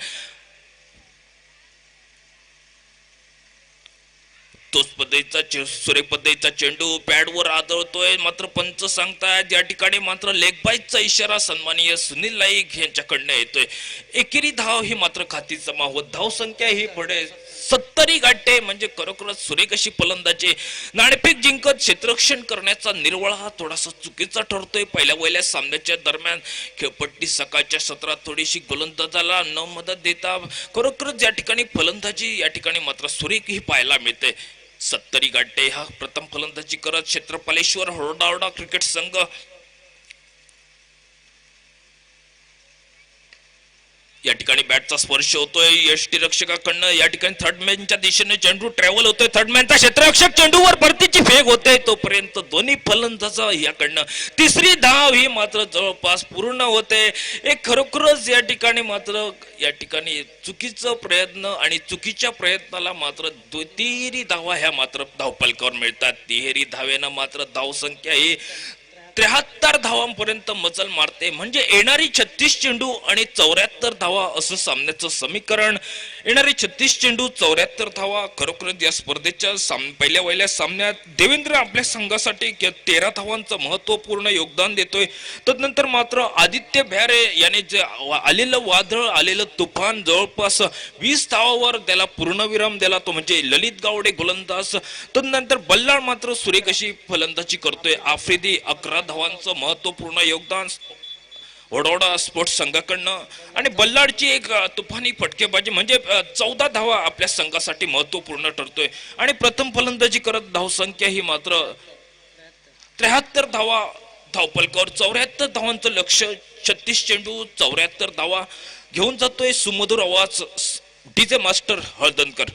तोच पद्धतीचा सुरेख पद्धतीचा चेंडू पॅडवर आदळतोय. मात्र पंच सांगतायत या ठिकाणी मात्र लेग बाईचा इशारा सन्माननीय सुनील नाईक यांच्याकडनं येतोय. एकेरी धाव ही मात्र खाती जमा होत धावसंख्या ही पुढे 70 गाठते. म्हणजे खरोखरच सुरेख अशी फलंदाजी नाणेफेक जिंकत क्षेत्ररक्षण करण्याचा निर्वळ हा थोडासा चुकीचा ठरतोय. पहिल्या सामन्याच्या दरम्यान खेळपट्टी सकाळच्या सत्रात थोडीशी गोलंदाजाला न मदत देता खरोखरच या ठिकाणी फलंदाजी या ठिकाणी मात्र सुरेख ही पाहायला मिळते. 70 गाठते. हा प्रथम फलंदाजी करत क्षेत्रपालेश्वर हडवडा क्रिकेट संघ या ठिकाणी बॅटचा स्पर्श होतोय यष्टीरक्षकाकडनं. या ठिकाणी थर्डमॅनच्या दिशेने चेंडू ट्रॅव्हल होतोय. थर्डमॅनचा क्षेत्ररक्षक चेंडूवर परतीची फेक होते तोपर्यंत दोन्ही फलंदाज याकडनं 3री धाव ही मात्र जवळपास पूर्ण होते. एक खरोखरच या ठिकाणी मात्र या ठिकाणी चुकीचा प्रयत्न आणि चुकीच्या प्रयत्नाला मात्र 3री धावा ह्या मात्र धावपलकावर मिळतात. 3री धावेनं मात्र धावसंख्या ही 73 धावांपर्यंत मजल मारते. म्हणजे येणारी 36 चेंडू आणि 74 धावा असं सामन्याचं समीकरण. येणारे 36 चेंडू 74 धावा. खरोखरच या स्पर्धेच्या पहिल्या सामन्यात देवेंद्र आपल्या संघासाठी 13 धावांचं महत्वपूर्ण योगदान देतोय. तदनंतर मात्र आदित्य भ्यारे याने जे आलेलं वादळ आलेलं तुफान जवळपास 20 धावावर त्याला पूर्णविराम दिला तो म्हणजे ललित गावडे गोलंदाज. तदनंतर बल्लाळ मात्र सुरेख अशी फलंदाजी करतोय. आफ्रिदी 11 धावांचं महत्वपूर्ण योगदान वडोदरा स्पोर्ट्स संघाकडनं आणि बल्लाळची एक तुफानी फटकेबाजी म्हणजे 14 धावा आपल्या संघासाठी महत्वपूर्ण ठरतोय. आणि प्रथम फलंदाजी करत धावसंख्या ही मात्र 73 धावा धावपलकावर 74 धावांचं लक्ष, 36 चेंडू 74 धावा घेऊन जातोय सुमधुर आवाज डीजे मास्टर हळदणकर.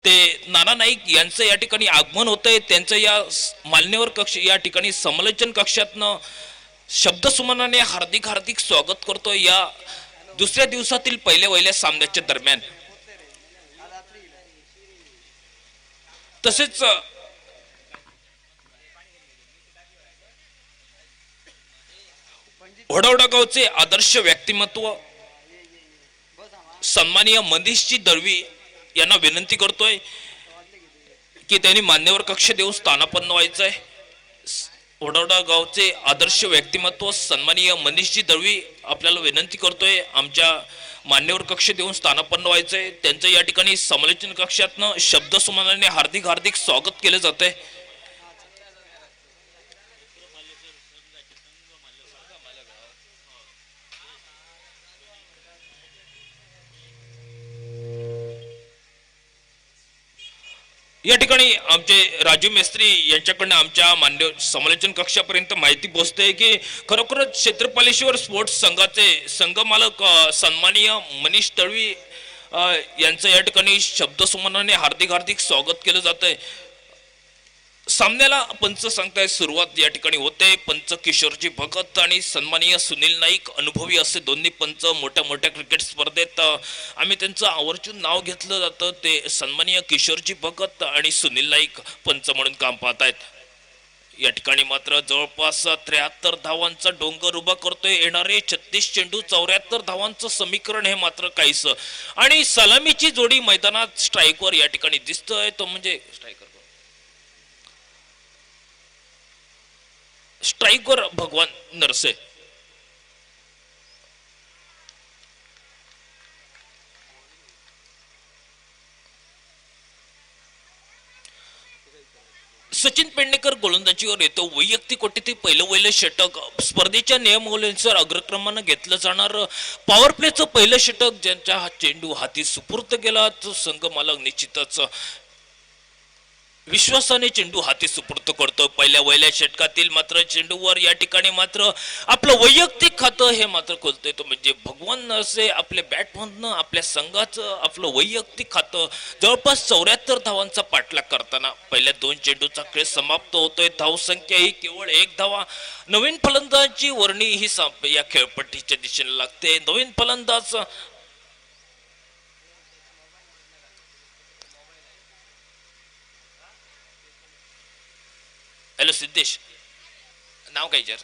ते नाना नाईक यांचं या ठिकाणी आगमन होतंय. त्यांचं या मान्यवर कक्ष या ठिकाणी समालोचन कक्षातनं शब्दसुमनाने हार्दिक हार्दिक स्वागत करतोय या दुसऱ्या दिवसातील पहिल्या सामन्याच्या दरम्यान. तसेच वडवडा गावचे आदर्श व्यक्तिमत्व सन्माननीय मनीषजी दळवी यांना विनंती करतोय की त्यांनी मान्यवर कक्ष देऊन स्थानापन्न व्हायचंय. वडवडा गावचे आदर्श व्यक्तिमत्व सन्माननीय मनीषजी दळवी आपल्याला विनंती करतोय आमच्या मान्यवर कक्ष देऊन स्थानापन्न व्हायचंय. त्यांचं या ठिकाणी समालोचन कक्षातनं शब्दसुमनाने हार्दिक हार्दिक स्वागत केलं जातंय. या ठिकाणी आमचे राजू मेस्त्री यांच्याकडनं आमच्या मान्य समालोचन कक्षापर्यंत माहिती पोहोचते की खरोखरच क्षेत्रपालेश्वर स्पोर्ट्स संघाचे संघमालक सन्माननीय मनीष दळवी यांचं या ठिकाणी शब्दसुमनाने हार्दिक हार्दिक स्वागत केलं जातंय. सामन्याला पंच सांगताय सुरुवात या ठिकाणी होते. पंच किशोरजी भगत आणि सन्माननीय सुनील नाईक अनुभवी असे दोन्ही पंच मोठ्या मोठ्या क्रिकेट स्पर्धेत आम्ही त्यांचं आवर्जून नाव घेतलं जातं. ते सन्माननीय किशोरजी भगत आणि सुनील नाईक पंच म्हणून काम पाहत आहेत. या ठिकाणी मात्र जवळपास 73 धावांचा डोंगर उभा करतोय. येणारे 36 चेंडू 74 धावांचं समीकरण हे मात्र काहीच. आणि सलामीची जोडी मैदानात स्ट्राईकवर या ठिकाणी दिसतोय तो म्हणजे स्ट्राईकवर भगवान नरसे. सचिन पेडणेकर गोलंदाजीवर येतो. वैयक्तिक कोटीतील पहिलं षटक स्पर्धेच्या नियमावलीनुसार अग्रक्रमानं घेतलं जाणार. पॉवर प्लेचं पहिलं षटक ज्यांच्या हा चेंडू हाती सुपूर्त केला तो संघ मालक निश्चितच विश्वासाने चेंडू हाती सुपूर्त करतो. पहिल्या षटकातील मात्र चेंडूवर या ठिकाणी मात्र आपलं वैयक्तिक खातं हे मात्र खोलतोय तो म्हणजे भगवान नरसे. आपल्या बॅटमधनं आपल्या संघाचं आपलं वैयक्तिक खातं जवळपास 74 धावांचा पाठलाग करताना पहिल्या 2 चेंडूचा खेळ समाप्त होतोय. धावसंख्या ही केवळ 1 धावा. नवीन फलंदाजी वर्णी ही या खेळपट्टीच्या दिशेने लागते. नवीन फलंदाज हॅलो सिद्धेश नाव काय जर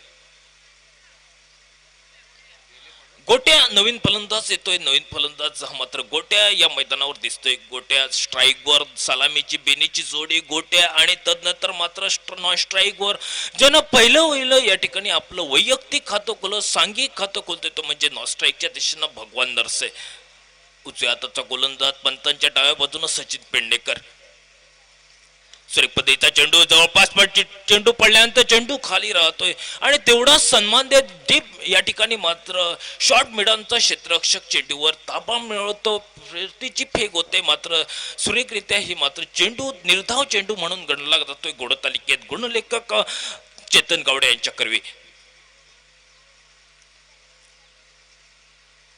गोट्या नवीन फलंदाज येतोय. नवीन फलंदाज हा मात्र गोट्या या मैदानावर दिसतोय. गोट्या स्ट्राईकवर सलामीची बेनीची जोडी गोट्या आणि तदनंतर मात्र नॉन स्ट्राईकवर ज्यानं पहिलं या ठिकाणी आपलं वैयक्तिक खातं खोलं सांघिक खातं खोलतोय तो म्हणजे नॉन स्ट्राईकच्या दिशेनं भगवान नरसे. उजव्या हाताचा गोलंदाज पंतांच्या डाव्या बाजूनं सचिन पेडणेकर. श्रीपतीचा चेंडू जवळपास चेंडू पडल्यानंतर चेंडू खाली राहतोय आणि तेवढाच सन्मान देत डीप या ठिकाणी मात्र शॉर्ट मिडनचा क्षेत्ररक्षक चेंडूवर ताबा मिळवतो. तिची फेक होते मात्र सुरेखरित्या ही मात्र चेंडू निर्धाव चेंडू म्हणून गणला जातोय. गुणतालिकेत गुणलेखक चेतन गावडे यांच्या करवी.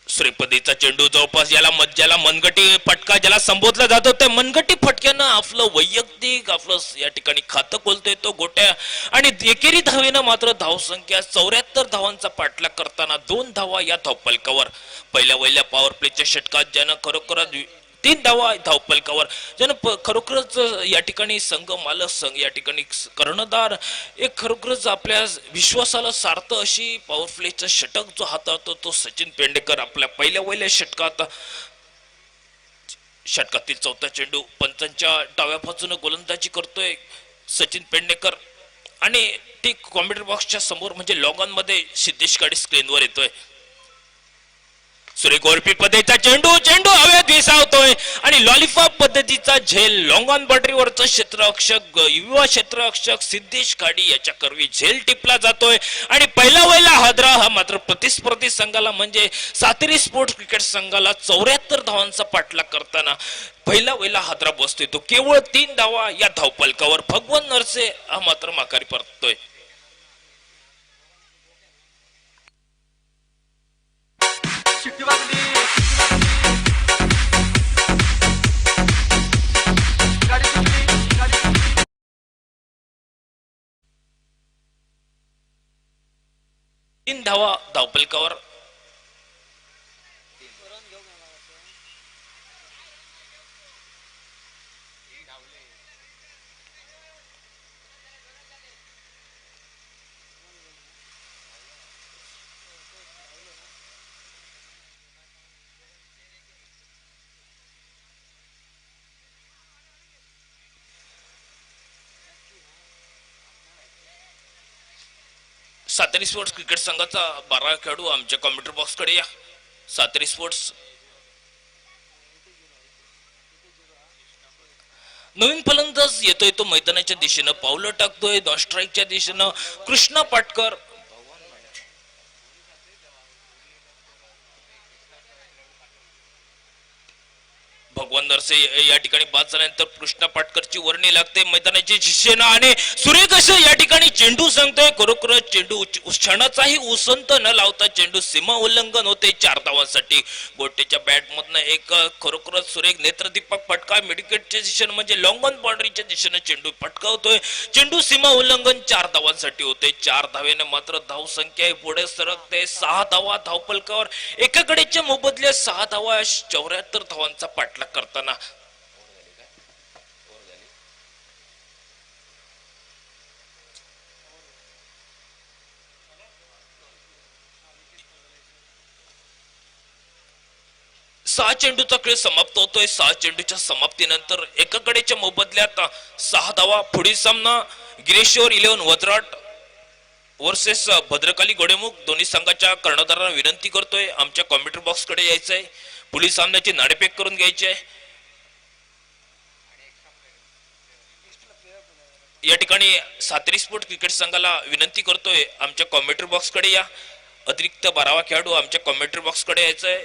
श्रीपतीचा चेंडू जवळपास ज्याला मनगटी फटका ज्याला संबोधला जातो त्या मनगटी फटक्यानं आपलं वैयक्तिक आपलं या ठिकाणी खातं खोलतोय तो गोट्या. आणि एकेरी धावेनं मात्र धावसंख्या 74 धावांचा पाठलाग करताना 2 धावा या धावफलकावर. पहिल्या पॉवर प्लेच्या षटकात ज्यानं खरोखरच 3 धावा धावफलकावर ज्यानं खरोखरच या ठिकाणी संघ मालक संघ या ठिकाणी कर्णधार एक खरोखरच आपल्या विश्वासाला सार्थ अशी पॉवर प्लेचं षटक जो हाताळतो तो सचिन पेडणेकर. आपल्या पहिल्या षटकातील चौथा चेंडू पंचांच्या डाव्या बाजूने गोलंदाजी करतोय सचिन पेडणेकर आणि ती कॉम्प्युटर बॉक्सच्या समोर म्हणजे लॉग ऑन मध्ये सिद्धेश गाडी स्क्रीनवर येतोय. सुरेखोरपी पद्धतीचा चेंडू हवेत विसावतोय आणि लॉलीपॉप पद्धतीचा झेल लॉंग ऑन बाउंड्रीवरचा क्षेत्ररक्षक युवा क्षेत्ररक्षक सिद्धेश खाडी याच्या करवी झेल टिपला जातोय. आणि पहिला हादरा हा मात्र प्रतिस्पर्धी संघाला म्हणजे सातेरी स्पोर्ट्स क्रिकेट संघाला 74 धावांचा पाठलाग करताना पहिला हादरा बसतोय तो केवळ 3 धावा या धावफलकावर. भगवान नरसे हा मात्र माघारी परततोय. तीन धावा धावफलकावर. सातेरी स्पोर्ट्स क्रिकेट संघाचा 12 खेळाडू आमच्या कॉम्प्युटर बॉक्स कडे या. सातेरी स्पोर्ट्स नवीन फलंदाज येतोय तो मैदानाच्या दिशेनं पावलं टाकतोय. नॉन स्ट्राईकच्या दिशेनं कृष्णा पाटकर. भगवान नरसे या ठिकाणी बाद झाल्यानंतर कृष्णा पाटकरची वर्णी लागते मैदानाची दिशेनं आणि सुरेख असं या ठिकाणी चेंडू सांगतोय. खरोखरच चेंडू क्षणाचाही उसंत न लावता चेंडू सीमा उल्लंघन होते 4 धावांसाठी. गोटेच्या बॅट मधनं एक खरोखरच सुरेख नेत्रदीपक फटका मिडविकेटच्या दिशेनं म्हणजे लॉंग ऑन बाउंड्रीच्या दिशेनं चेंडू फटकावतोय. चेंडू सीमा उल्लंघन 4 धावांसाठी होते. 4 धावेने मात्र धावसंख्या पुढे सरकते. 6 धावा धावफलकावर. एकाकडेच्या मोबदल्यात 6 धावा 74 धावांचा पाठलाग करताना 6 चेंडूचा खेळ समाप्त होतोय. 6 चेंडूच्या समाप्तीनंतर एका गडेच्या मोबदल्यात 6 धावा. पुढील सामना गिरीश्वर 11 वजराट वर्सेस भद्रकाली गोडेमुख. दोन्ही संघाच्या कर्णधारांना विनंती करतोय आमच्या कॉम्प्युटर बॉक्स कडे यायचंय. पुढील सामन्याची नाणेफेक करून घ्यायची आहे. या ठिकाणी सातेरी स्पोर्ट क्रिकेट संघाला विनंती करतोय आमच्या कॉम्प्युटर बॉक्स कडे या. अतिरिक्त 12वा खेळाडू आमच्या कॉम्प्युटर बॉक्स कडे यायचंय.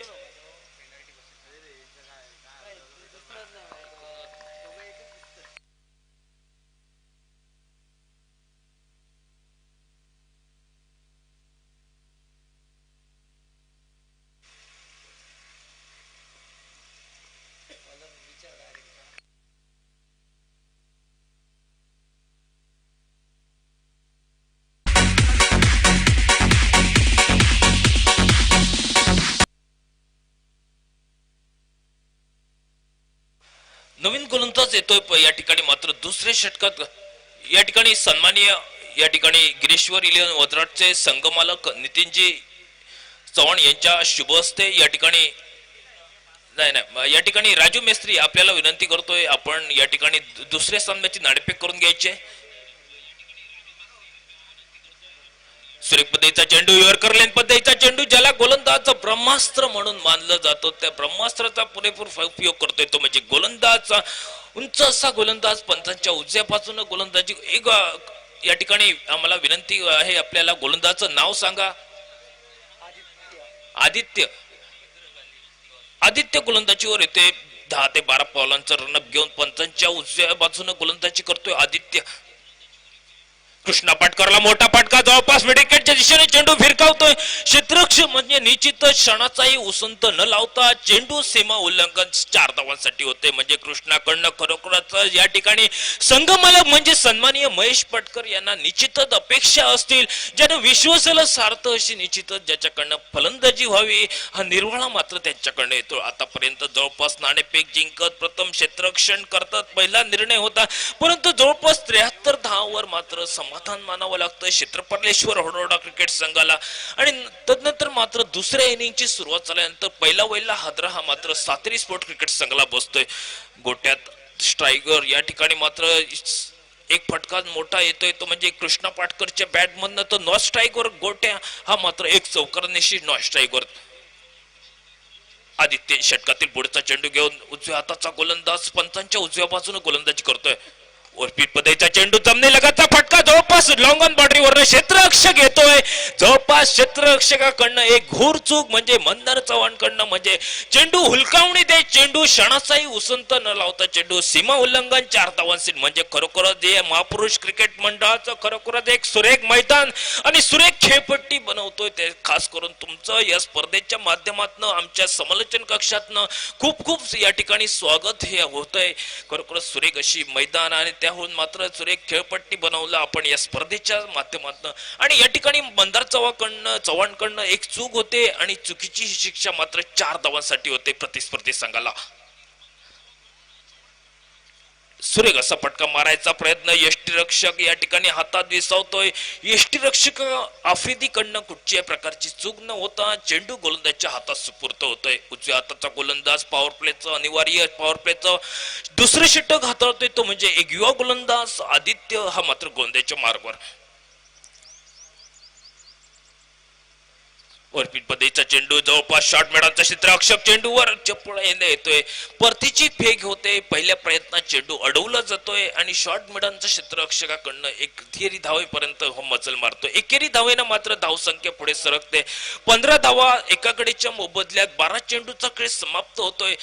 नवीन गोलंदाज येतोय या ठिकाणी मात्र दुसऱ्या षटकात या ठिकाणी सन्माननीय या ठिकाणी गिरीश्वर 11 वजराटचे संघमालक नितीनजी चव्हाण यांच्या शुभ हस्ते या ठिकाणी नाही नाही या ठिकाणी राजू मेस्त्री आपल्याला विनंती करतोय आपण या ठिकाणी दुसऱ्या सामन्याची नाणेफेक करून घ्यायची आहे. सुरेख पद्धतीचा चेंडू यॉर्कर लेन पद्धतीचा चेंडू ज्याला गोलंदाज ब्रह्मास्त्र म्हणून मानलं जातो त्या ब्रह्मास्त्राचा पुरेपूर उपयोग करतोय तो म्हणजे गोलंदाज. उंच असा गोलंदाज पंचांच्या उजव्या बाजूने गोलंदाजी एक या ठिकाणी आम्हाला विनंती आहे आपल्याला गोलंदाजचं नाव सांगा. आदित्य. आदित्य गोलंदाजीवर येते. 10 ते 12 पावलांचा रनअप घेऊन पंचांच्या उजव्या बाजूने गोलंदाजी करतोय आदित्य. कृष्णा पाटकरला मोठा फटका जवळपास मिडविकेटच्या दिशेने चेंडू फिरकावतोय. क्षेत्ररक्षक म्हणजे निश्चितच क्षणाचाही उसंत न लावता चेंडू सीमा उल्लंघन 4 धावांसाठी होते. म्हणजे कृष्णाकडनं खरोखरच या ठिकाणी संघमालक म्हणजे सन्माननीय महेश पटकर यांना निश्चितच अपेक्षा असतील ज्यानं विश्वासाला सार्थ अशी निश्चितच ज्याच्याकडनं फलंदाजी व्हावी हा निर्वाळा मात्र त्यांच्याकडनं येतो. आतापर्यंत जवळपास नाणेफेक जिंकत प्रथम क्षेत्ररक्षण करतात पहिला निर्णय होता परंतु जवळपास 73 धावांवर मात्र समाधान मानावं लागतं क्षेत्रपालेश्वर हडोडा क्रिकेट संघाला. आणि तदनंतर मात्र दुसऱ्या इनिंगची सुरुवात झाल्यानंतर पहिला वैला हादरा हा मात्र सातेरी स्पोर्ट क्रिकेट संघाला बसतोय. गोट्यात स्ट्रायकर या ठिकाणी मात्र एक फटका मोठा येतोय तो म्हणजे कृष्णा पाटकरच्या बॅट मधनं तर नॉन स्ट्राईकवर गोट्या हा मात्र एक चौकारनिशी नॉन स्ट्राईकवर. आदित्य षटकातील पुढचा चेंडू घेऊन उजव्या हाताचा गोलंदाज पंचांच्या उजव्या बाजूने गोलंदाजी करतोय. ओरपीट पद्धतीचा चेंडू जमने लगाचा फटका जवळपास लॉंग ऑन बाउंड्रीवर क्षेत्ररक्षक येतोय. जवळपास क्षेत्ररक्षकाकडनं एक घोर चूक म्हणजे मंदार चव्हाणकडनं म्हणजे चेंडू हुलकावणी दे चेंडू क्षणाचाही उसंत न लावता चेंडू सीमा उल्लंघन 4 धावांची म्हणजे खरोखरच जे महापुरुष क्रिकेट मंडळाचं खरोखरच एक सुरेख मैदान आणि सुरेख खेळपट्टी बनवतोय ते खास करून तुमचं या स्पर्धेच्या माध्यमातून आमच्या समालोचन कक्षातनं खूप खूप या ठिकाणी स्वागत हे होतंय. खरोखरच सुरेख अशी मैदान आणि त्याहून मात्र सुरेख खेळपट्टी बनवलं आपण या स्पर्धेच्या माध्यमातून. आणि या ठिकाणी मंदार चव्हाणकडनं एक चूक होते आणि चुकीची शिक्षा मात्र 4 धावांसाठी होते प्रतिस्पर्धी संघाला. सुरेख असा फटका मारायचा प्रयत्न यष्टीरक्षक या ठिकाणी हातात विसावतोय. यष्टीरक्षक आफ्रिदीकडनं कुठच्याही प्रकारची चूक न होता चेंडू गोलंदाजच्या हातात सुपूर्त होतोय. उजव्या हाताचा गोलंदाज पॉवर प्लेचं अनिवार्य पॉवर प्लेचं दुसरे षटक हाताळतोय तो म्हणजे एक युवा गोलंदाज आदित्य हा मात्र गोलंदाजच्या मार्गावर. वरपीट पद्धतीचा चेंडू जवळपास शॉर्ट मेडाचा क्षेत्ररक्षक चेंडूवर चपळ येतोय. परतीची फेक होते. पहिल्या प्रयत्नात चेंडू अडवला जातोय आणि शॉर्ट मेडांचा क्षेत्ररक्षकाकडनं एक थिअरी धावेपर्यंत मजल मारतोय. एकेरी धावेनं मात्र धावसंख्या पुढे सरकते. 15 धावा एकाकडेच्या मोबदल्यात 12 चेंडूचा खेळ समाप्त होतोय.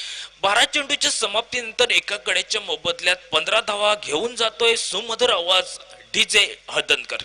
12 चेंडूच्या समाप्तीनंतर एका गड्याच्या मोबदल्यात 15 धावा घेऊन जातोय सुमधुर आवाज डीजे हळदणकर.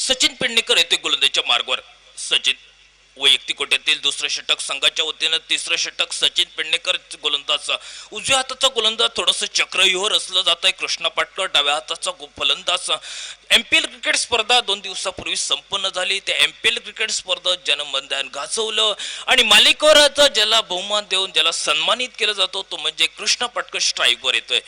सचिन पेडणेकर येते गोलंदाजीच्या मार्गावर. सचिन वैयक्तिक कोट्यातील दुसरं षटक, संघाच्या वतीनं तिसरं षटक. सचिन पेडणेकर गोलंदाज, उजव्या हाताचा गोलंदाज थोडस चक्रव्यूह रचलं जात आहे. कृष्णा पाटकर डाव्या हाताचा फलंदाज. एमपीएल क्रिकेट स्पर्धा 2 दिवसापूर्वी संपन्न झाली. त्या एमपीएल क्रिकेट स्पर्धेत ज्यानं मैदान गाजवलं आणि मालिकेवरचा ज्याला बहुमान देऊन ज्याला सन्मानित केला जातो तो म्हणजे कृष्णा पाटकर स्ट्राईकवर येतोय.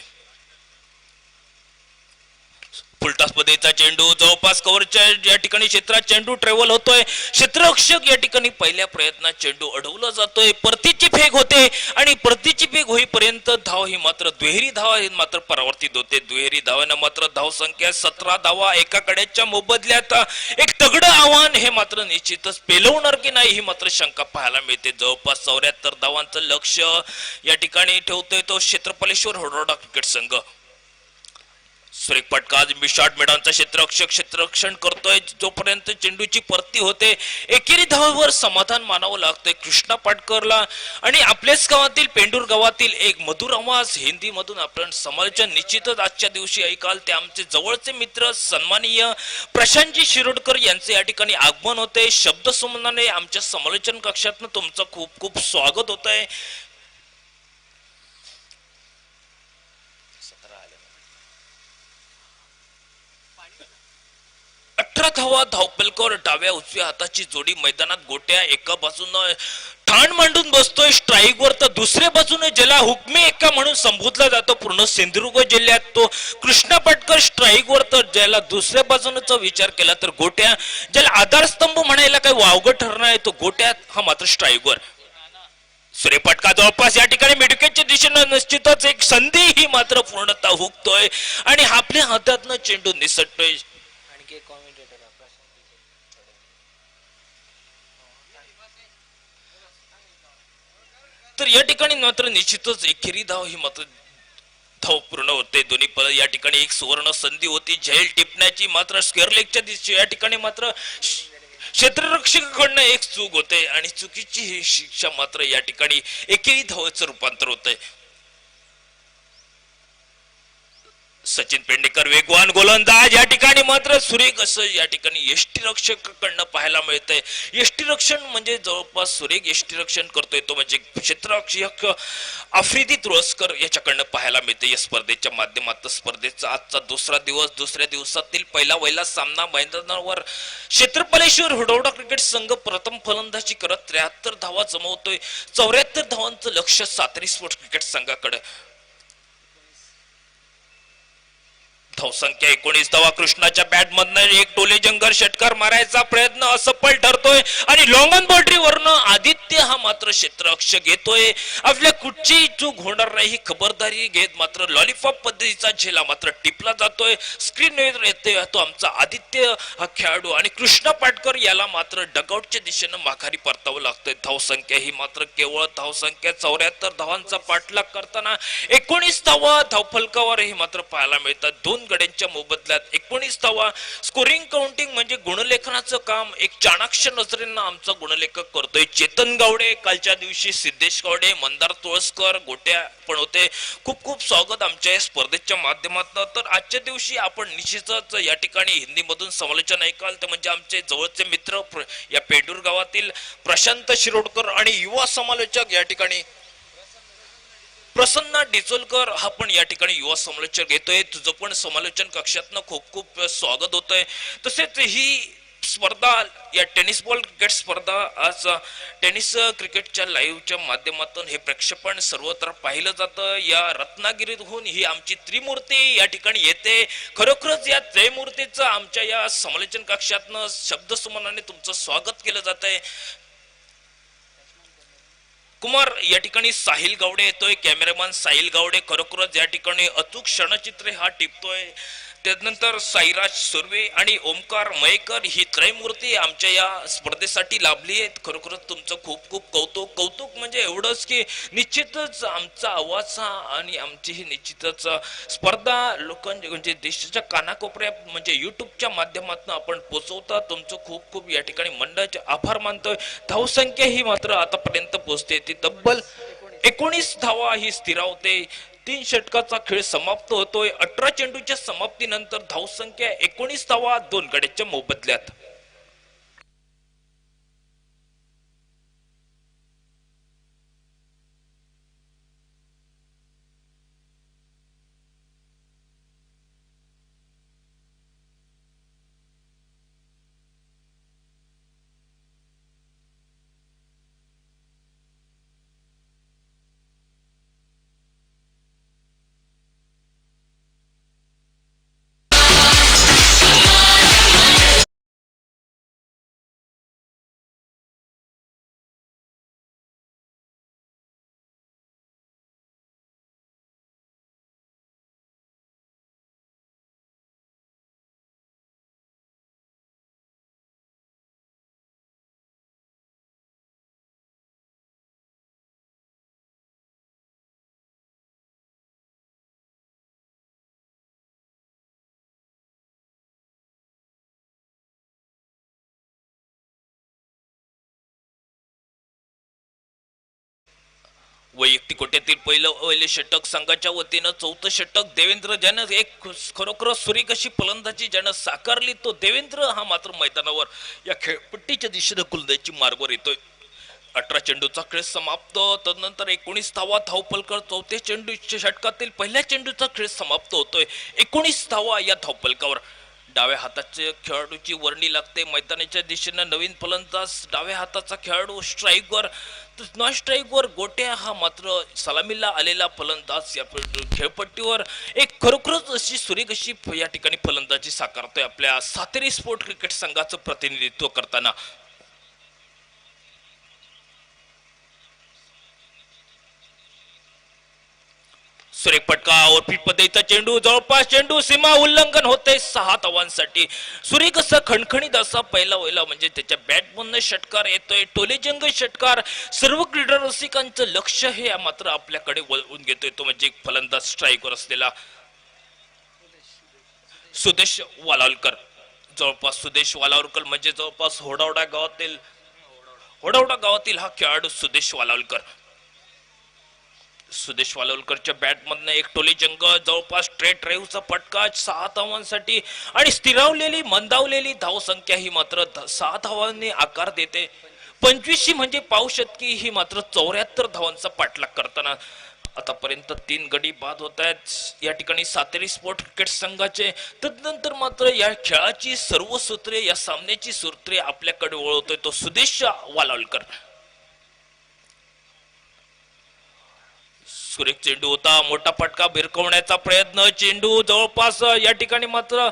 फुलटॉस पद्धतीचा चेंडू जवळपास कव्हरच्या या ठिकाणी क्षेत्रात चेंडू ट्रॅव्हल होतोय. क्षेत्ररक्षक या ठिकाणी पहिल्या प्रयत्नात चेंडू अडवला जातोय. परतीची फेक होते आणि परतीची फेक होईपर्यंत धाव ही मात्र दुहेरी धावा ही मात्र परावर्तित होते. दुहेरी धावांना मात्र धाव संख्या 17 धावा एका कड्याच्या मोबदल्यात एक तगडं आव्हान हे मात्र निश्चितच पेलवणार की नाही ही मात्र शंका पाहायला मिळते. जवळपास 74 धावांचं लक्ष या ठिकाणी ठेवतोय तो क्षेत्रपालेश्वर होडोडा क्रिकेट संघ. सुरेख फटका शॉर्ट मैदानचा क्षेत्ररक्षण करतोय. जोपर्यंत चेंडूची परती होते एकेरी धावेवर समाधान मानावं लागतंय कृष्णा पाटकरला. आणि आपल्याच गावातील पेंडूर गावातील एक मधुर आवाज हिंदी मधून आपण समालोचन निश्चितच आजच्या दिवशी ऐकाल. ते आमचे जवळचे मित्र सन्माननीय प्रशांतजी शिरोडकर यांचे या ठिकाणी आगमन होते. शब्द सुमनाने आमच्या समालोचन कक्षात तुमचं खूप खूप स्वागत होत आहे. 18 धावा धावपलकर डाव्या उजव्या हाताची जोडी मैदानात गोट्या एका बाजूनं ठाण मांडून बसतोय स्ट्राईकवर, तर दुसऱ्या बाजूने ज्याला हुकमी एक्का म्हणून संबोधला जातो पूर्ण सिंधुदुर्ग जिल्ह्यात तो कृष्णा पाटकर स्ट्राईकवर. तर ज्याला दुसऱ्या बाजूनचा विचार केला तर गोट्या ज्याला आधारस्तंभ म्हणायला काही वावगं ठरणार आहे तो गोट्या हा मात्र स्ट्राईकवर. सूर्यपटका जवळपास या ठिकाणी मिडकेच्या दिशेनं निश्चितच एक संधी ही मात्र पूर्णतः हुकतोय आणि आपल्या हातातनं चेंडू निसटतोय. तर या ठिकाणी मात्र निश्चितच एकेरी धाव ही मात्र धाव पूर्ण होते. दोन्ही पद या ठिकाणी एक सुवर्ण संधी होती झेल टिपण्याची, मात्र स्क्वेअर लेगच्या दिशे या ठिकाणी मात्र क्षेत्ररक्षकाकडनं एक चूक होते आणि चुकीची ही शिक्षा मात्र या ठिकाणी एकेरी धावेचं रूपांतर होतंय. सचिन पेडणेकर वेगवान गोलंदाज या ठिकाणी मात्र सुरेख असं या ठिकाणी यष्टीरक्षकाकडनं पाहायला मिळतंय. यष्टीरक्षण म्हणजे जवळपास सुरेख यष्टीरक्षण करतोय तो म्हणजे क्षेत्ररक्षक आफ्रिदी तुळसकर याच्याकडनं पाहायला मिळते. या स्पर्धेच्या माध्यमातून स्पर्धेचा आजचा दुसरा दिवस, दुसऱ्या दिवसातील पहिला सामना मैदानावर क्षेत्रपालेश्वर होडोडा क्रिकेट संघ प्रथम फलंदाजी करत 73 धावा जमवतोय. 74 धावांचं लक्ष सातारी स्पोर्ट्स क्रिकेट संघाकडे. धावसंख्या 19 धावा. कृष्णाच्या बॅट मधनं एक टोले जंगर षटकार मारायचा प्रयत्न असफल ठरतोय आणि लॉंग ऑन बाउंड्री वरनं आदित्य हा मात्र क्षेत्ररक्षक येतोय. आपल्या कुठची चूक होणार नाही ही खबरदारी घेत मात्र लॉलीपॉप पद्धतीचा झेला मात्र टिपला जातोय. स्क्रीनवर येतोय तो आमचा आदित्य हा खेळाडू आणि कृष्णा पाटकर याला मात्र डगआउटच्या दिशेनं माघारी परतावं लागतंय. धावसंख्या ही मात्र केवळ धावसंख्या 74 धावांचा पाठलाग करताना 19 धावा धावफलकावर ही मात्र पाहायला मिळतात. 2 गड्यांच्या मोबदल्यात 19 धावा. स्कोरिंग काउंटिंग म्हणजे गुणलेखनाचं काम एक चाणाक्ष नजरेनं आमचा गुणलेखक करतोय चेतन गावडे. कालच्या दिवशी सिद्धेश गावडे, मंदार तुळसकर गोट्या पण होते. खूप खूप स्वागत आमच्या या स्पर्धेच्या माध्यमातून. तर आजच्या दिवशी आपण निश्चितच या ठिकाणी हिंदी मधून समालोचन ऐकाल ते म्हणजे आमचे जवळचे मित्र या पेंडूर गावातील प्रशांत शिरोडकर आणि युवा समालोचक या ठिकाणी प्रसन्ना डिचोलकर हा पण या ठिकाणी युवा समालोचक येतोय. तुझं पण समालोचन कक्षातनं खूप खूप स्वागत होतंय. तसेच ही स्पर्धा या टेनिस बॉल क्रिकेट स्पर्धा आज टेनिस क्रिकेटच्या लाईव्हच्या माध्यमातून हे प्रक्षेपण सर्वत्र पाहिलं जातं. या रत्नागिरीतून ही आमची त्रिमूर्ती या ठिकाणी येते. खरोखरच या त्रयमूर्तीचं आमच्या या समालोचन कक्षातनं शब्दसुमनाने तुमचं स्वागत केलं जात आहे. कुमार या ठिकाणी साहिल गावडे येतोय, कॅमेरामॅन साहिल गावडे खरोखरच या ठिकाणी अचूक क्षणचित्रे हा टिपतोय. त्यानंतर साईराज सुर्वे आणि ओमकार मयेकर ही त्रयमूर्ती आमच्या या स्पर्धेसाठी लाभली आहेत. खरोखरच तुमचं खूप खूप कौतुक म्हणजे एवढंच की निश्चितच आमचा आवाज हा आणि आमची ही निश्चितच स्पर्धा लोकांच्या म्हणजे देशाच्या कानाकोपऱ्यात म्हणजे युट्यूबच्या माध्यमातून आपण पोहोचवता. तुमचं खूप खूप या ठिकाणी मंडळाचे आभार मानतोय. धावसंख्या ही मात्र आतापर्यंत पोहोचते ती तब्बल 19 धावा ही स्थिरावते. तीन षटकाचा खेळ समाप्त होतोय. 18 चेंडूच्या समाप्तीनंतर धावसंख्या 19 धावा, 2 गड्याच्या मोबदल्यात. वैयक्तिक कोट्यातील पहिले षटक संघाच्या वतीनं, चौथं षटक देवेंद्र, ज्यानं एक खरोखर सुरेख अशी फलंदाजी ज्यानं साकारली, तो देवेंद्र हा मात्र मैदानावर या खेळपट्टीच्या दिशेनं कुलद्याची मार्गवर येतोय. 18 चेंडूचा खेळ समाप्त. तदनंतर 19 धावा धावपलकर. चौथ्या चेंडूच्या षटकातील पहिल्या चेंडूचा खेळ समाप्त होतोय. 19 धावा या धावपलकावर. डाव्या हाताच्या खेळाडूची वर्णी लागते मैदानाच्या दिशेनं. नवीन फलंदाज डाव्या हाताचा खेळाडू स्ट्राईकवर. नॉन स्ट्राईकवर गोट्या हा मात्र सलामीला आलेला फलंदाज या खेळपट्टीवर एक खरोखरच अशी सुरेख अशी या ठिकाणी फलंदाजी साकारतोय आपल्या सातेरी स्पोर्ट क्रिकेट संघाचं प्रतिनिधित्व करताना. सुरेख फटका और पद्धतीचा चेंडू, जवळपास चेंडू सीमा उल्लंघन होते 6 धावांसाठी. सुरेख असा खणखणीत असा पहिला म्हणजे त्याच्या बॅटमधनं षटकार येतोय, टोलेजंग षटकार. सर्व क्रीडा रसिकांचं लक्ष हे मात्र आपल्याकडे वळवून घेतोय, तो म्हणजे फलंदाज स्ट्राईकवर असलेला सुदेश वालावलकर. जवळपास सुदेश वालावलकर म्हणजे जवळपास होडावडा गावातील हा खेळाडू सुदेश वालावलकर. सुदेश वालावलकरच्या बॅटमधनं एक टोली जंग, जवळपास स्ट्रेट ड्राईव्हचा फटका 6 धावांसाठी आणि स्थिरावलेली मंदावलेली धावसंख्या ही मात्र 6 धावांनी आकार देते. 25 म्हणजे पाव शतकी ही मात्र 74 धावांचा पाठलाग करताना आतापर्यंत 3 गडी बाद होत आहेत या ठिकाणी सातेरी स्पोर्ट क्रिकेट संघाचे. तदनंतर मात्र या खेळाची सर्व सूत्रे, या सामन्याची सूत्रे आपल्याकडे वळवतोय तो सुदेश वालावलकर. सुरेख चेंडू होता, मोठा फटका भिरकवण्याचा प्रयत्न, चेंडू जवळपास या ठिकाणी मात्र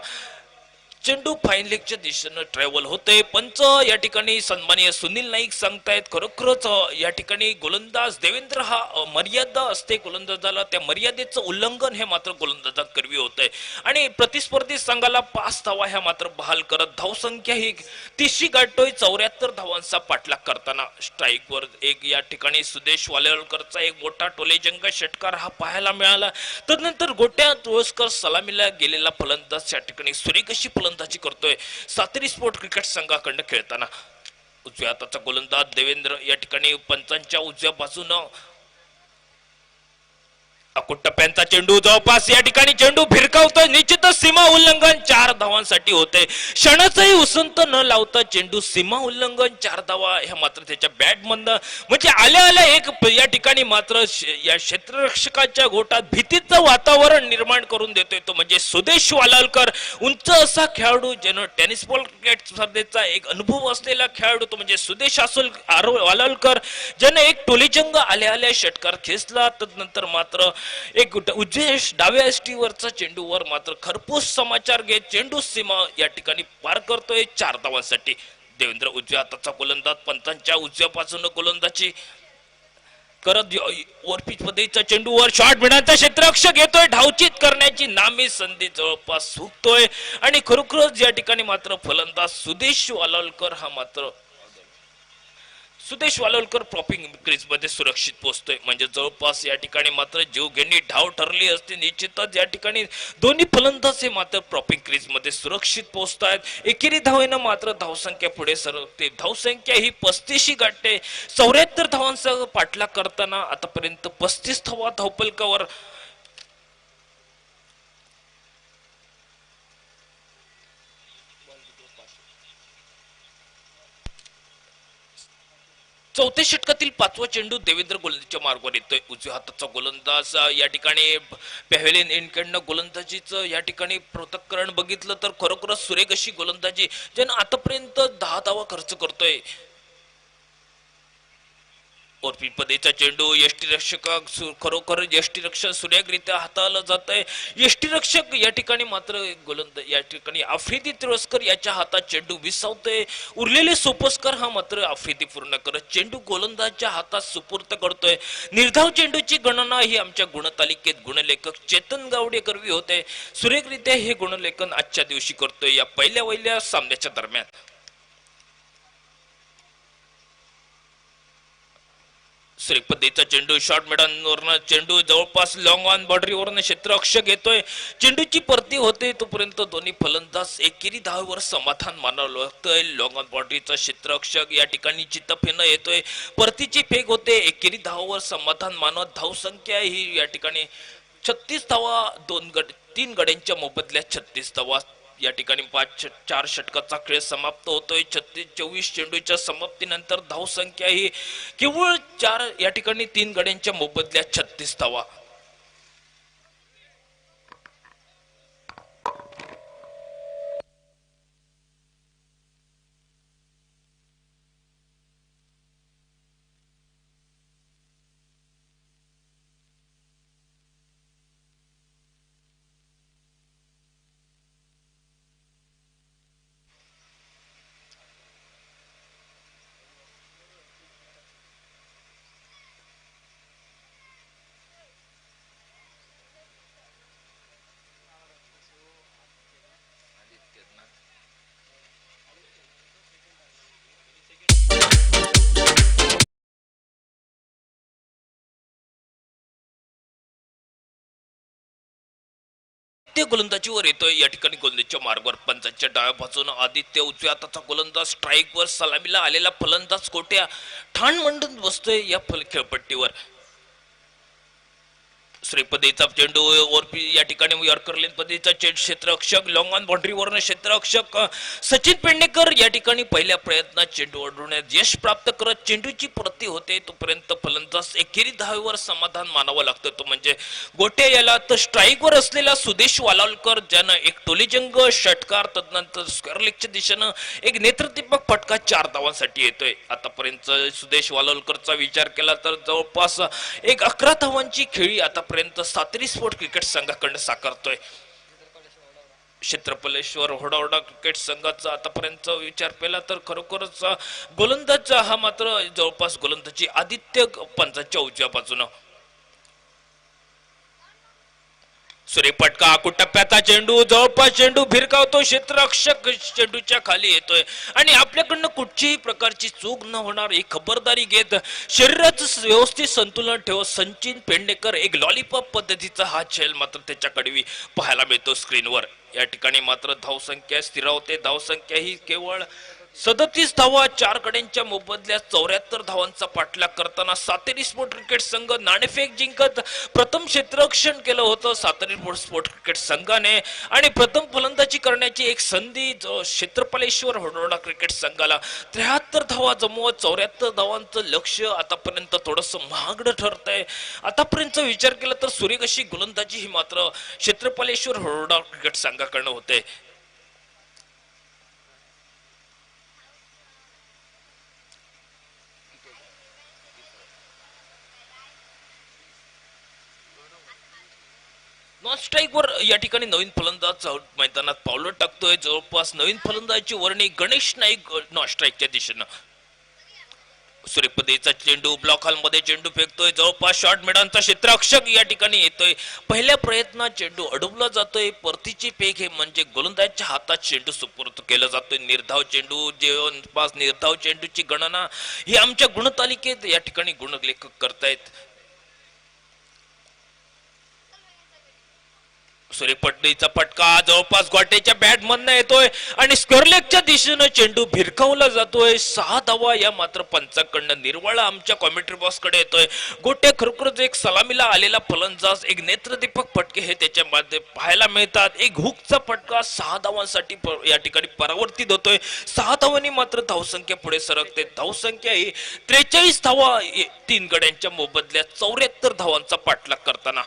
चेंडू फाईन लेगच्या दिशेनं ट्रॅव्हल होते. पंच या ठिकाणी सन्माननीय सुनील नाईक सांगतायत खरोखरच या ठिकाणी गोलंदाज देवेंद्र हा मर्यादा असते गोलंदाजाला, त्या मर्यादेचं उल्लंघन हे मात्र गोलंदाजांकरवी होतंय आणि प्रतिस्पर्धी संघाला 5 धावा ह्या मात्र बहाल करत धावसंख्या ही 30 गाठतोय. 74 धावांचा पाठलाग करताना स्ट्राईकवर एक या ठिकाणी सुदेश वालेवलकरचा एक मोठा टोलेजंग षटकार हा पाहायला मिळाला. तदनंतर गोट्या तुळसकर सलामीला गेलेला फलंदाज या ठिकाणी सुरेख अशी फलंदाजी करतोय सातेरी स्पोर्ट क्रिकेट संघाकडनं खेळताना. उजव्या हाताचा गोलंदाज देवेंद्र या ठिकाणी पंचांच्या उजव्या बाजूनं टप्प्यांचा चेंडू, जवळपास या ठिकाणी चेंडू भिरकावतोय, निश्चितच सीमा उल्लंघन 4 धावांसाठी होते. क्षणाचाही उसंत न लावता चेंडू सीमा उल्लंघन 4 धावा ह्या मात्र त्याच्या बॅटमधनं म्हणजे आल्या आल्या एक या ठिकाणी मात्र या क्षेत्ररक्षकाच्या गोटात भीतीचं वातावरण निर्माण करून देतोय तो म्हणजे सुदेश वालावलकर. उंच असा खेळाडू, ज्यानं टेनिस बॉल क्रिकेट स्पर्धेचा एक अनुभव असलेला खेळाडू तो म्हणजे सुदेश वालावलकर, ज्यानं एक टोलीजंग आल्या आल्या षटकार खेचला. तदनंतर मात्र एक डाव्या एसटीवरचा चेंडूवर मात्र खरपूस समाचार घेत चेंडू सीमा या ठिकाणी पार करतोय 4 धावांसाठी. देवेंद्र उजव्या हाताचा गोलंदाज, पंचांच्या उजव्या बाजूने गोलंदाजी करत ओव्हरपिच पद्धतीचा चेंडूवर शॉट मिळण्याचा क्षेत्ररक्षक येतोय, धावचित करण्याची नामी संधी जवळपास सुटतोय आणि खरोखरच या ठिकाणी मात्र फलंदाज सुदेश वालावलकर प्रॉपिंग क्रीज मध्ये सुरक्षित पोहोचतोय. म्हणजे जवळपास या ठिकाणी मात्र जीवघेणी धाव ठरली असते. निश्चितच या ठिकाणी दोन्ही फलंदाज हे मात्र प्रॉपिंग क्रीज मध्ये सुरक्षित पोहोचतायत. एकेरी धावेनं मात्र धावसंख्या पुढे सरकते. धावसंख्या ही 35 गाठते. 74 धावांचा पाठलाग करताना आतापर्यंत 35 धावा धावपलकावर चौथ्या षटकातील पाचवा चेंडू देवेंद्र गोलंदाजीच्या मार्गावर येतोय. उजव्या हाताचा गोलंदाज या ठिकाणी पॅव्हेलियन एंडकडनं गोलंदाजीचं या ठिकाणी पृथक्करण बघितलं तर खरोखरच सुरेख अशी गोलंदाजी ज्यानं आतापर्यंत 10 धावा खर्च करतोय. पदेचा चेंडू यष्टीरक्षक खरोखर यष्टीरक्षक सुरेखरित्या हाताळलं जात आहे. यष्टीरक्षक या ठिकाणी मात्र गोलंदाज या ठिकाणी आफ्रिदी तिरस्कर याच्या हातात चेंडू विसावतोय. उरलेले सोपस्कर हा मात्र आफ्रिदी पूर्ण करत चेंडू गोलंदाजच्या हातात सुपूर्त करतोय. निर्धाव चेंडूची गणना ही आमच्या गुणतालिकेत गुणलेखक चेतन गावडे करवी होते. सुरेखरित्या हे गुणलेखन आजच्या दिवशी करतोय या पहिल्या सामन्याच्या दरम्यान. श्रीपतीचा चेंडू शॉर्ट मिडनवरनं चेंडू जवळपास लॉंग ऑन बॉर्डरीवरनं क्षेत्ररक्षक येतोय. चेंडूची परती होते तोपर्यंत दोन्ही फलंदाज एकेरी धावेवर समाधान मानावं लागतंय. लॉंग ऑन बॉर्डरीचा क्षेत्ररक्षक या ठिकाणी चित्तफेनं येतोय. परतीची फेक होते. एकेरी धावेवर समाधान मानत धावसंख्या ही या ठिकाणी 36 धावा 3 गड्यांच्या मोबदल्यात 36 धावा या ठिकाणी 4 षटकाचा खेळ समाप्त होतोय. 36-24 चेंडूच्या समाप्तीनंतर धावसंख्या ही केवळ 4 या ठिकाणी 3 गड्यांच्या मोबदल्यात 36 धावा. आदित्य गोलंदाजीवर येतोय. या ठिकाणी गोलंदाजीच्या मार्गावर पंचांच्या डाव्या बाजून आदित्य, उजव्या हाताचा गोलंदाज स्ट्राईकवर सलामीला आलेला फलंदाज कोट्या ठाण मंडन बसतोय या खेळपट्टीवर. श्रीपदेचा चेंडू या ठिकाणी यॉर्कर लेन पद्धतीचा क्षेत्ररक्षक लॉंग ऑन बाउंड्रीवरनं क्षेत्ररक्षक सचिन पेडणेकर या ठिकाणी पहिल्या प्रयत्नात चेंडू अडवण्यात यश प्राप्त करत चेंडूची प्रती होते तोपर्यंत फलंदाज एकेरी धावेवर समाधान मानावं लागतं. तो म्हणजे गोटे याला तर स्ट्राईकवर असलेला सुदेश वालावलकर ज्यानं एक टोलीजंग षटकार तदनंतर स्क्वेअर लेगच्या दिशेनं एक नेत्रदीपक फटका 4 धावांसाठी येतोय. आतापर्यंत सुदेश वालावलकरचा विचार केला तर जवळपास एक 11 धावांची खेळी आतापर्यंत सातरी स्पोर्ट क्रिकेट संघाकडे साकारतोय. क्षेत्रपलेश्वर होडावडा क्रिकेट संघाचा आतापर्यंत विचार केला तर खरोखरच गोलंदाज हा मात्र जवळपास गोलंदाजी आदित्य पंचांच्या उजव्या बाजूनं. सूर्यपटका कुटप्प्याचा चेंडू जवळपास चेंडू भिरकावतो. क्षेत्ररक्षक चेंडूच्या खाली येतोय आणि आपल्याकडनं कुठच्याही प्रकारची चूक न होणार ही खबरदारी घेत शरीराचं व्यवस्थित संतुलन ठेवत सचिन पेडणेकर एक लॉलीपॉप पद्धतीचा हा खेळ मात्र त्याच्याकडे पाहायला मिळतो स्क्रीनवर. या ठिकाणी मात्र धावसंख्या स्थिरावते. धावसंख्या ही केवळ 37 धावा 4 गड्यांच्या मोबदल्यात 74 धावांचा पाठलाग करताना सातेरी स्पोर्ट क्रिकेट संघ नाणेफेक जिंकत प्रथम क्षेत्ररक्षण केलं होतं सातेरी स्पोर्ट क्रिकेट संघाने आणि प्रथम फलंदाजी करण्याची एक संधी क्षेत्रपालेश्वर होडोडा क्रिकेट संघाला 73 धावा जमवत 74 धावांचं लक्ष आतापर्यंत थोडस महागडं ठरत आहे. आतापर्यंत विचार केला तर सुरेख अशी गोलंदाजी ही मात्र क्षेत्रपालेश्वर होडोडा क्रिकेट संघाकडनं होते. नॉन स्ट्राईक वर या ठिकाणी नवीन फलंदाज मैदानात पावलं टाकतोय. जवळपास नवीन फलंदाजाची वर्णी गणेश नाईक नॉन स्ट्राईकच्या दिशेनं. सूर्यपदेचा चेंडू ब्लॉक हॉल मध्ये चेंडू फेकतोय. जवळपास शॉर्ट मिडनचा क्षेत्ररक्षक या ठिकाणी येतोय. पहिल्या प्रयत्नात चेंडू अडवला जातोय. परतीची फेक हे म्हणजे गोलंदाजच्या हातात चेंडू सुपूर्द केला जातोय. निर्धाव चेंडू जवळपास निर्धाव चेंडूची गणना ही आमच्या गुणतालिकेत या ठिकाणी गुणलेखक करतायत. सूर्यपट्टीचा फटका जवळपास गोट्याच्या बॅट मधनं येतोय आणि स्क्वेअरलेगच्या दिशेनं चेंडू भिरकावला जातोय. 6 धावा या मात्र पंचाकडनं. निर्वाळा आमच्या कॉमेंट्री बॉक्स कडे येतोय. गोट्या खरोखरच एक सलामीला आलेला फलंदाज, एक नेत्रदीपक फटके हे त्याच्यामध्ये पाहायला मिळतात. एक हुकचा फटका 6 धावांसाठी या ठिकाणी परावर्तित होतोय. 6 धावांनी मात्र धावसंख्या पुढे सरकते. धावसंख्या ही 43 धावा 3 गड्यांच्या मोबदल्यात 74 धावांचा पाठलाग करताना.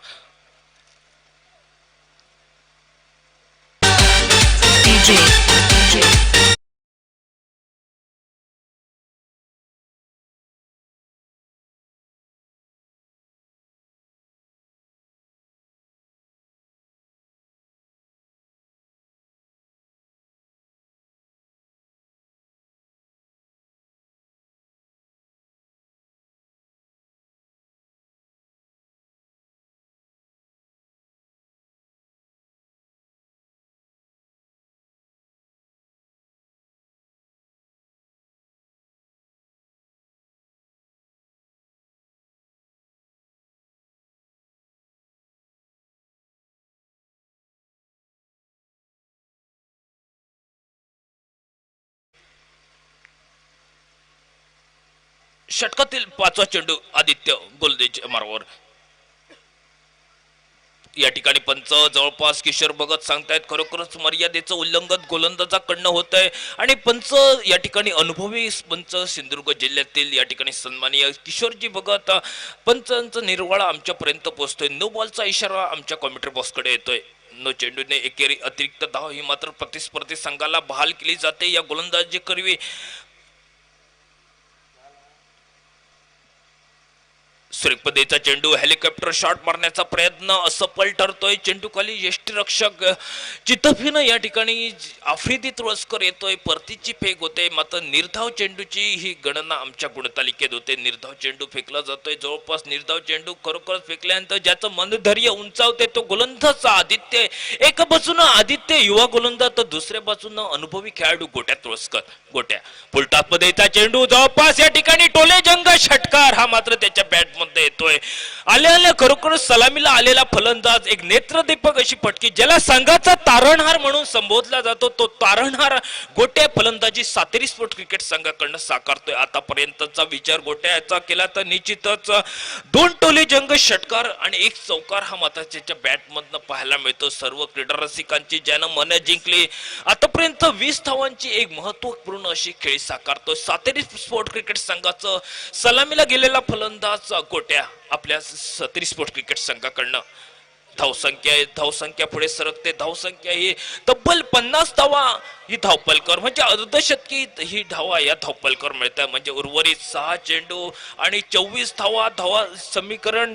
षटकातील 5वा चेंडू आदित्य गोलंदाज मार्गावर. या ठिकाणी पंच जवळपास किशोर भगत सांगतायत खरोखरच मर्यादेचं उल्लंघन गोलंदाजाकडनं होत आहे आणि पंच या ठिकाणी अनुभवी पंच सिंधुदुर्ग जिल्ह्यातील या ठिकाणी सन्माननीय किशोरजी भगत पंचांचा निर्वाळा आमच्यापर्यंत पोहोचतोय. नो बॉलचा इशारा आमच्या कॉमेंट्री बॉक्सकडे येतोय. नो चेंडूने एकेरी अतिरिक्त धाव ही मात्र प्रतिस्पर्धी संघाला बहाल केली जाते. या गोलंदाजी करवी श्रीपदेचा चेंडू हेलिकॉप्टर शॉट मारण्याचा प्रयत्न असफल ठरतोय. चेंडू खाली यष्टीरक्षक चितफीनं या ठिकाणी आफ्रिदी तुळसकर येतोय. परतीची फेक होते मात्र निर्धाव चेंडूची ही गणना आमच्या गुणतालिकेत होते. निर्धाव चेंडू फेकला जातोय. जवळपास निर्धाव चेंडू खरोखर फेकल्यानंतर ज्याचं मनधैर्य उंचावते तो गोलंदाज आदित्य. एका बाजूनं आदित्य युवा गोलंदाज तर दुसऱ्या बाजूनं अनुभवी खेळाडू गोट्या तुळसकर. गोट्या फुलटॉप मध्येचा चेंडू जवळपास या ठिकाणी टोले जंग षटकार हा मात्र त्याच्या बॅट मध्ये येतोय. आल्या खरोखर सलामीला आलेला फलंदाज, एक नेत्रदीपक अशी फटकी ज्याला संघाचा तारणहार म्हणून संबोधला जातो तो तारणहार गोट्या फलंदाजी सातेरी स्पोर्ट क्रिकेट संघाकडनं साकारतोय. आतापर्यंतचा विचार गोट्याचा केला तर निश्चितच 2 टोले जंग षटकार आणि 1 चौकार हा मात्र त्याच्या बॅट मधनं पाहायला मिळतो. सर्व क्रीडा रसिकांची ज्यानं मन जिंकली. आतापर्यंत 20 धावांची एक महत्वपूर्ण अशी खेळी साकारतोय. सातेरी स्पोर्ट क्रिकेट संघाचं सलामीला गेलेला फलंदाज गोट्या आपल्या सातेरी स्पोर्ट क्रिकेट संघाकडनं. धावसंख्या पुढे सरकते. धावसंख्या ही तब्बल 50 धावा ही धावपलकर म्हणजे अर्धशतकी ही धावा या धावपलकर मिळतात. म्हणजे उर्वरित 6 चेंडू आणि 24 धावा समीकरण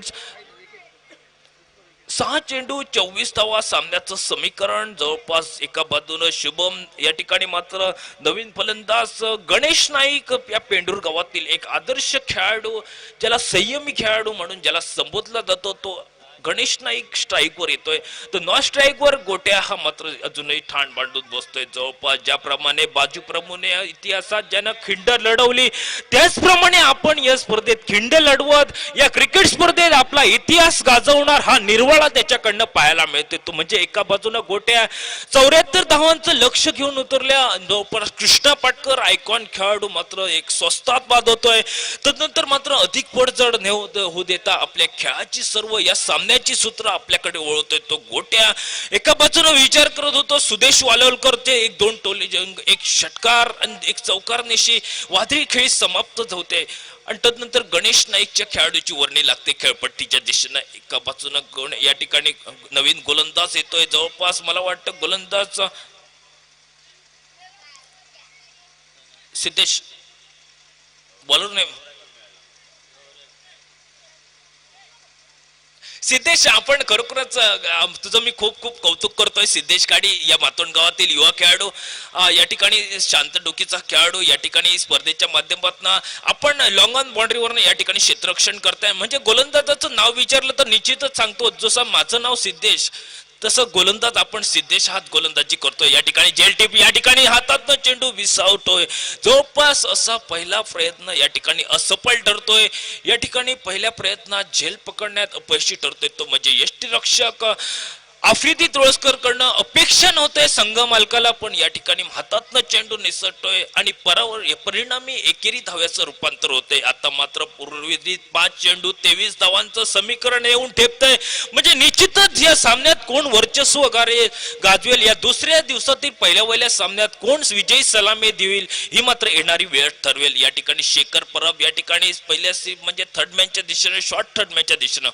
6 चेंडू 24 धावा सामन्याचं समीकरण. जवळपास एका बाजूनं शुभम या ठिकाणी मात्र नवीन फलंदाज गणेश नाईक या पेंडूर गावातील एक आदर्श खेळाडू ज्याला संयमी खेळाडू म्हणून ज्याला संबोधला जातो तो गणेश नाईक स्ट्राईकवर येतोय. तर नॉन स्ट्राईकवर गोट्या हा मात्र अजूनही ठाण बांधून बसतोय. जवळपास ज्याप्रमाणे बाजूप्रमाणे इतिहासात ज्यानं खिंड लढवली त्याचप्रमाणे आपण या स्पर्धेत खिंड लढवत या क्रिकेट स्पर्धेत आपला इतिहास गाजवणार हा निर्वाळा त्याच्याकडनं पाहायला मिळते. तो म्हणजे एका बाजूनं गोट्या 74 धावांचं लक्ष घेऊन उतरल्या. जवळपास कृष्णा पाटकर आयकॉन खेळाडू मात्र एक स्वस्तात बाद होतोय. तदनंतर मात्र अधिक पडझड होऊ देता आपल्या खेळाची सर्व या सामन्याची सूत्र आपल्याकडे वळवतोय. तो गोट्या एका बाजूने विचार करत होतो. सुदेश वालवलकरचे 1-2 टोले जंग 1 षटकार आणि 1 चौकार निशी वादळी खेळी समाप्त होते आणि तदनंतर गणेश नाईकच्या खेळाडूची वर्णी लागते खेळपट्टीच्या दिशेनं. एका बाजूनं या ठिकाणी नवीन गोलंदाज येतोय. जवळपास मला वाटतं गोलंदाज सिद्धेश बॉलर नेम सिद्धेश आपण खरोखरच तुझं मी खूप कौतुक करतोय. सिद्धेश काडी या मातोंड गावातील युवा खेळाडू या ठिकाणी शांत डोकीचा खेळाडू या ठिकाणी स्पर्धेच्या माध्यमातून आपण लॉंग ऑन बाउंड्रीवरनं या ठिकाणी क्षेत्ररक्षण करताय. म्हणजे गोलंदाजाचं नाव विचारलं तर निश्चितच सांगतो जसं माझं नाव सिद्धेश तसं गोलंदाज आपण सिद्धेश हात गोलंदाजी करतोय. या ठिकाणी जेल टिप या ठिकाणी हातातनं चेंडू विसावतोय. जवळपास असा पहिला प्रयत्न या ठिकाणी असफल ठरतोय. या ठिकाणी पहिल्या प्रयत्नात झेल पकडण्यात अपयशी ठरतोय. तो म्हणजे यष्टीरक्षक आफ्रिदी तुळसकर कडनं अपेक्षा नव्हते संघ मालकाला, पण या ठिकाणी हातातनं चेंडू निसटतोय आणि परिणामी एकेरी धाव्याचं रूपांतर होते. आता मात्र पूर्वीत 5 चेंडू 23 धावांचं समीकरण येऊन ठेपतंय. म्हणजे निश्चितच या सामन्यात कोण वर्चस्व गाजवेल, या दुसऱ्या दिवसातील पहिल्या सामन्यात कोण विजयी सलामी देईल ही मात्र येणारी वेळ ठरवेल. या ठिकाणी शेखर परब या ठिकाणी पहिल्या म्हणजे थर्ड मॅचच्या दिशेने, शॉर्ट थर्ड मॅचच्या दिशेनं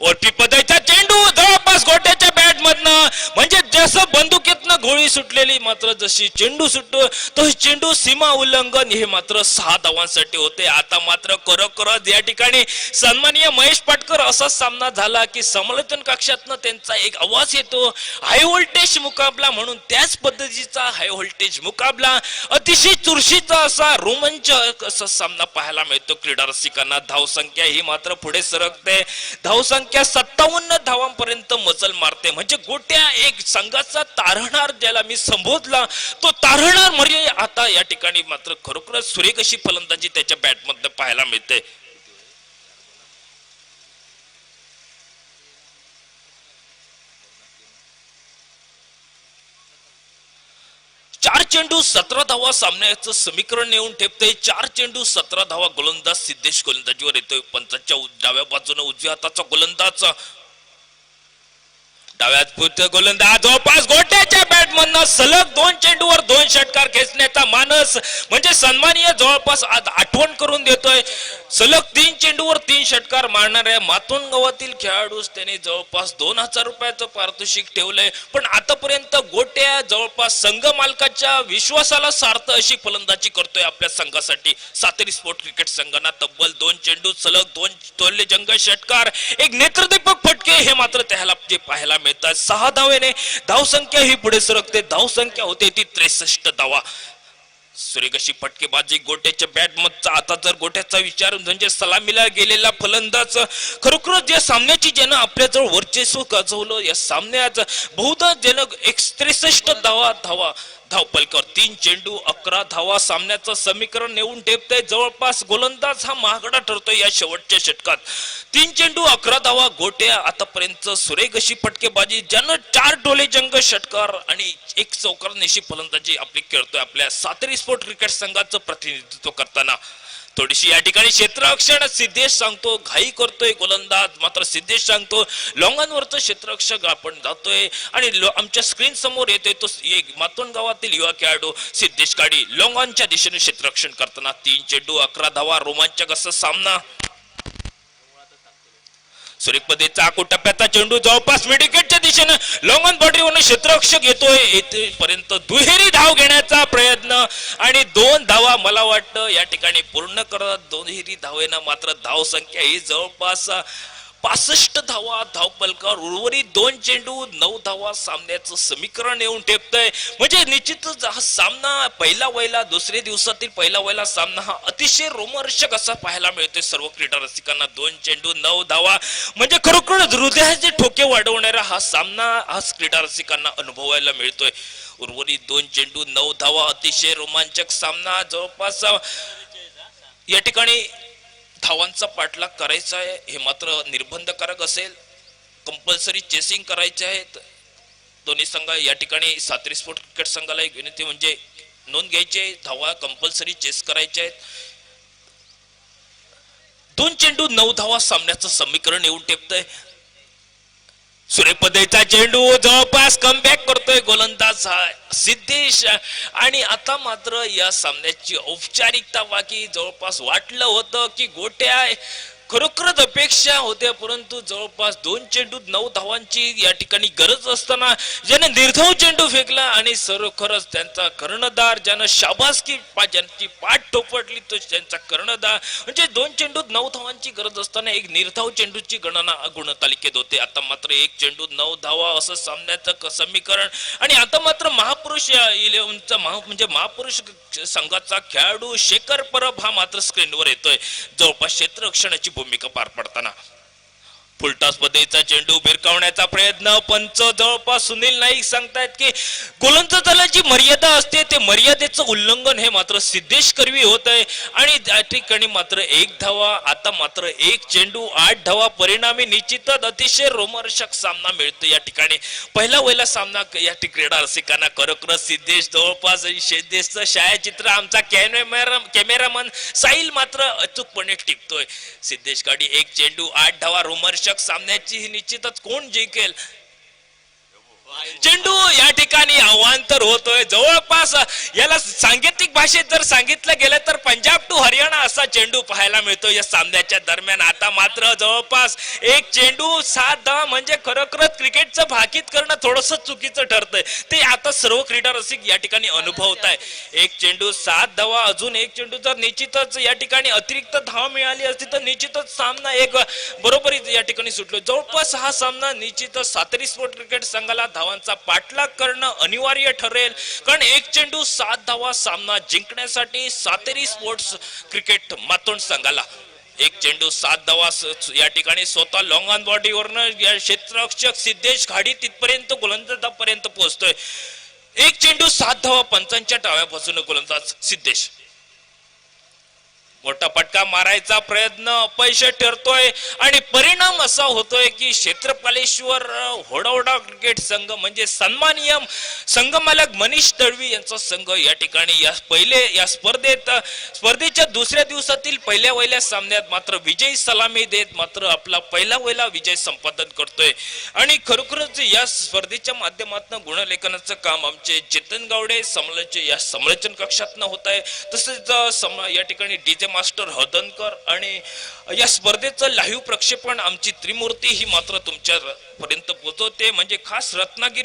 ओटी पदायचा चेंडू जवळपास गोट्याच्या बॅट मधनं, म्हणजे जसं बंदुकीतनं गोळी सुटलेली, मात्र जशी चेंडू सुटतो तो चेंडू सीमा उल्लंघन, हे मात्र 6 धावांसाठी होते. आता मात्र खरोखरच या ठिकाणी सन्माननीय महेश पाटकर असा सामना झाला की समालोचन कक्षातनं त्यांचा एक आवाज येतो, हाय व्होल्टेज मुकाबला म्हणून. त्याच पद्धतीचा हाय व्होल्टेज मुकाबला, अतिशय चुरशीचा असा रोमांचक असा सामना पाहायला मिळतो क्रीडा रसिकांना. धावसंख्या ही मात्र पुढे सरकते, धावसंख्या 57 धावांपर्यंत मजल मारते. म्हणजे गोट्या एक संघाचा तारहणार ज्याला मी संबोधला, तो तारहणार म्हणजे आता या ठिकाणी मात्र खरोखरच सुरेख अशी फलंदाजी त्याच्या बॅटमध्ये पाहायला मिळते. चार चेंडू 17 धावा सामन्याचं समीकरण येऊन ठेपते. 4 चेंडू 17 धावा. गोलंदाज सिद्धेश गोलंदाजीवर येतोय. पंचाच्या डाव्या बाजूने उजव्या हाताचा गोलंदाज, डाव्यात गोलंदाज जवळपास गोट्याच्या बॅट मधनं सलग 2 चेंडूवर 2 षटकार खेचण्याचा मानस, म्हणजे सन्माननीय जवळपास आठवण करून देतोय. सलग 3 चेंडूवर 3 षटकार मारणाऱ्या मातोंड गावातील खेळाडूस त्याने जवळपास 2000 रुपयाचं पारितोषिक ठेवलंय. पण आतापर्यंत गोट्या जवळपास संघ मालकाच्या विश्वासाला सार्थ अशी फलंदाजी करतोय आपल्या संघासाठी. सातेरी स्पोर्ट क्रिकेट संघाना तब्बल 2 चेंडू सलग 2 तोडले जंग षटकार, एक नेत्रदीपक फटके हे मात्र त्याला जे पाहायला मिळतात. 6 धावेने धावसंख्या ही पुढे सरकते. धावसंख्या होते ती 63 धावा. सुरेख अशी फटकेबाजी गोट्याच्या बॅट मधचा. आता जर गोट्याचा विचार म्हणजे सलामीला गेलेला फलंदाज, खरोखरच या सामन्याची ज्यानं आपल्याजवळ वर्चस्व गाजवलं, या सामन्यात बहुधा ज्यानं 63 धावा धावपलकर 3 चेंडू 11 धावा सामन्याचं समीकरण नेऊन ठेपतंय. जवळपास गोलंदाज हा महागडा ठरतोय या शेवटच्या षटकात. 3 चेंडू 11 धावा. गोट्या आतापर्यंत सुरेख अशी फटकेबाजी, ज्यानं 4 डोले जंग षटकार आणि 1 चौकारनिशी फलंदाजी आपली खेळतोय आपल्या सातेरी स्पोर्ट क्रिकेट संघाचं प्रतिनिधित्व करताना. थोडीशी या ठिकाणी क्षेत्ररक्षण सिद्धेश सांगतो, घाई करतोय गोलंदाज, मात्र सिद्धेश सांगतो लॉंगांवरचं क्षेत्ररक्षक आपण जातोय आणि आमच्या स्क्रीन समोर येतोय तो मातोंड गावातील युवा खेळाडू सिद्धेश काडी लॉंगांच्या दिशेने क्षेत्ररक्षण करताना. 3 चेंडू 11 धावा. रोमांचक असा सामना. सुरेखपदेचा टप्प्याचा चेंडू जवळपास मिडविकेटच्या दिशेनं लॉंगॉन बाउंड्रीवरून क्षेत्ररक्षक येतोय. येथेपर्यंत दुहेरी धाव घेण्याचा प्रयत्न आणि 2 धावा मला वाटतं या ठिकाणी पूर्ण करत. दुहेरी धावेनं मात्र धावसंख्या ही जवळपास 65 धावा धावपलकार. उर्वरित 2 चेंडू 9 धावा सामन्याचं समीकरण येऊन ठेपतंय. म्हणजे निश्चितच हा सामना दुसऱ्या दिवसातील पहिला सामना हा अतिशय रोमहर्षक असा पाहायला मिळतोय सर्व क्रीडा रसिकांना. 2 चेंडू 9 धावा म्हणजे खरोखरच हृदयाचे ठोके वाढवणारा हा सामना आज क्रीडा रसिकांना अनुभवायला मिळतोय. उर्वरित 2 चेंडू 9 धावा. अतिशय रोमांचक सामना. जवळपास या ठिकाणी धावांचा पाठलाग करायचा आहे हे मात्र निर्बंधकारक असेल. कंपल्सरी चेसिंग करायचे आहेत दोन्ही संघ. या ठिकाणी सातेरी स्पोर्ट क्रिकेट संघाला एक विनंती म्हणजे नोंद घ्यायची, धावा कंपल्सरी चेस करायचे आहेत. 2 चेंडू 9 धावा सामन्याचं समीकरण येऊन टेपतंय. सूर्यपदेचा चेंडू जवळपास कमबॅक करतोय गोलंदाज सिद्धेश. आणि आता मात्र या सामन्याची औपचारिकता बाकी. जवळपास वाटलं होतं की गोट्या खरोखरच अपेक्षा होत्या, परंतु जवळपास 2 चेंडू 9 धावांची या ठिकाणी गरज असताना ज्याने निर्धाव चेंडू फेकला आणि खरंच त्यांचा कर्णधार ज्यानं शाबासकी ज्यांची पाठ ठोपटली तो त्यांचा कर्णधार. म्हणजे 2 चेंडू 9 धावांची गरज असताना एक निर्धाव चेंडूची गणना गुणतालिकेत होते. आता मात्र 1 चेंडू 9 धावा असं सामन्याचं समीकरण. आणि आता मात्र महापुरुष इलेव्हनचा म्हणजे महापुरुष संघाचा खेळाडू शेखर परब हा मात्र स्क्रीनवर येतोय जवळपास क्षेत्ररक्षणाची भूमिका पार पडताना. फुलटॉस पद्धतीचा चेंडू भिरकावण्याचा प्रयत्न. पंच जवळपास सुनील नाईक सांगतायत की गोलंदाजाची मर्यादा असते ते मर्यादेचं उल्लंघन हे मात्र सिद्धेश करवी होत आहे. आणि त्या ठिकाणी मात्र 1 धावा, आता मात्र 1 चेंडू 8 धावा. परिणामी निश्चितच अतिशय रोमहर्षक सामना मिळतो या ठिकाणी. पहिला सामना या क्रीडा रसिकांना खरोखरच सिद्धेश जवळपास सिद्धेशचं छायाचित्र आमचा कॅमेरामन साहिल मात्र अचूकपणे टिकतोय. सिद्धेश गाडी 1 चेंडू 8 धावा. रोमहर्षक सामन्याची ही निश्चितच कोण जिंकेल. चेंडू या ठिकाणी अवांतर होतोय. जवळपास याला सांकेतिक भाषेत जर सांगितलं गेलं तर पंजाब टू हरियाणा असा चेंडू पाहायला मिळतो या सामन्याच्या दरम्यान. आता मात्र जवळपास 1 चेंडू 7 धावा म्हणजे खरोखरच क्रिकेटचं भाकीत करणं थोडस चुकीचं ठरतंय. ते आता सर्व क्रीडा रसिक या ठिकाणी अनुभवत आहे. 1 चेंडू 7 धावा. अजून 1 चेंडू जर निश्चितच या ठिकाणी अतिरिक्त धाव मिळाली असती तर निश्चितच सामना एक बरोबरीत या ठिकाणी सुटलो. जवळपास हा सामना निश्चितच सातेरी स्पोर्ट क्रिकेट संघाला धावांचा पाठलाग करणं अनिवार्य ठरेल. कारण 1 चेंडू 7 धावा सामना जिंकण्यासाठी सातेरी स्पोर्ट्स क्रिकेट मातोंड संघाला 1 चेंडू 7 धावा या ठिकाणी स्वतः लॉंग ऑन बॉडीवरनं या क्षेत्ररक्षक सिद्धेश घाडी तिथपर्यंत गोलंदाजापर्यंत पोहोचतोय. 1 चेंडू 7 धावा. पंचांच्या डाव्यापासून गोलंदाज सिद्धेश मोठा फटका मारायचा प्रयत्न अपयश ठरतोय. आणि परिणाम असा होतोय की क्षेत्रपालेश्वर होडावडा क्रिकेट संघ म्हणजे सन्माननीय संघमालक मनीष दळवी यांचा संघ या ठिकाणी या स्पर्धेच्या दुसऱ्या दिवसातील पहिल्या सामन्यात मात्र विजयी सलामी देत मात्र आपला पहिला विजय संपादन करतोय. आणि खरोखरच या स्पर्धेच्या माध्यमातून गुणलेखनाचं काम आमचे चेतन गावडे या समालोचन कक्षातनं होत आहे. तसेच या ठिकाणी डीजे मास्टर हदनकर आणि या स्पर्धेचं लाईव्ह प्रक्षेपण आमची त्रिमूर्ती ही मात्र तुमच्या पर्यंत पोहोचवते म्हणजे खास रत्नागिरी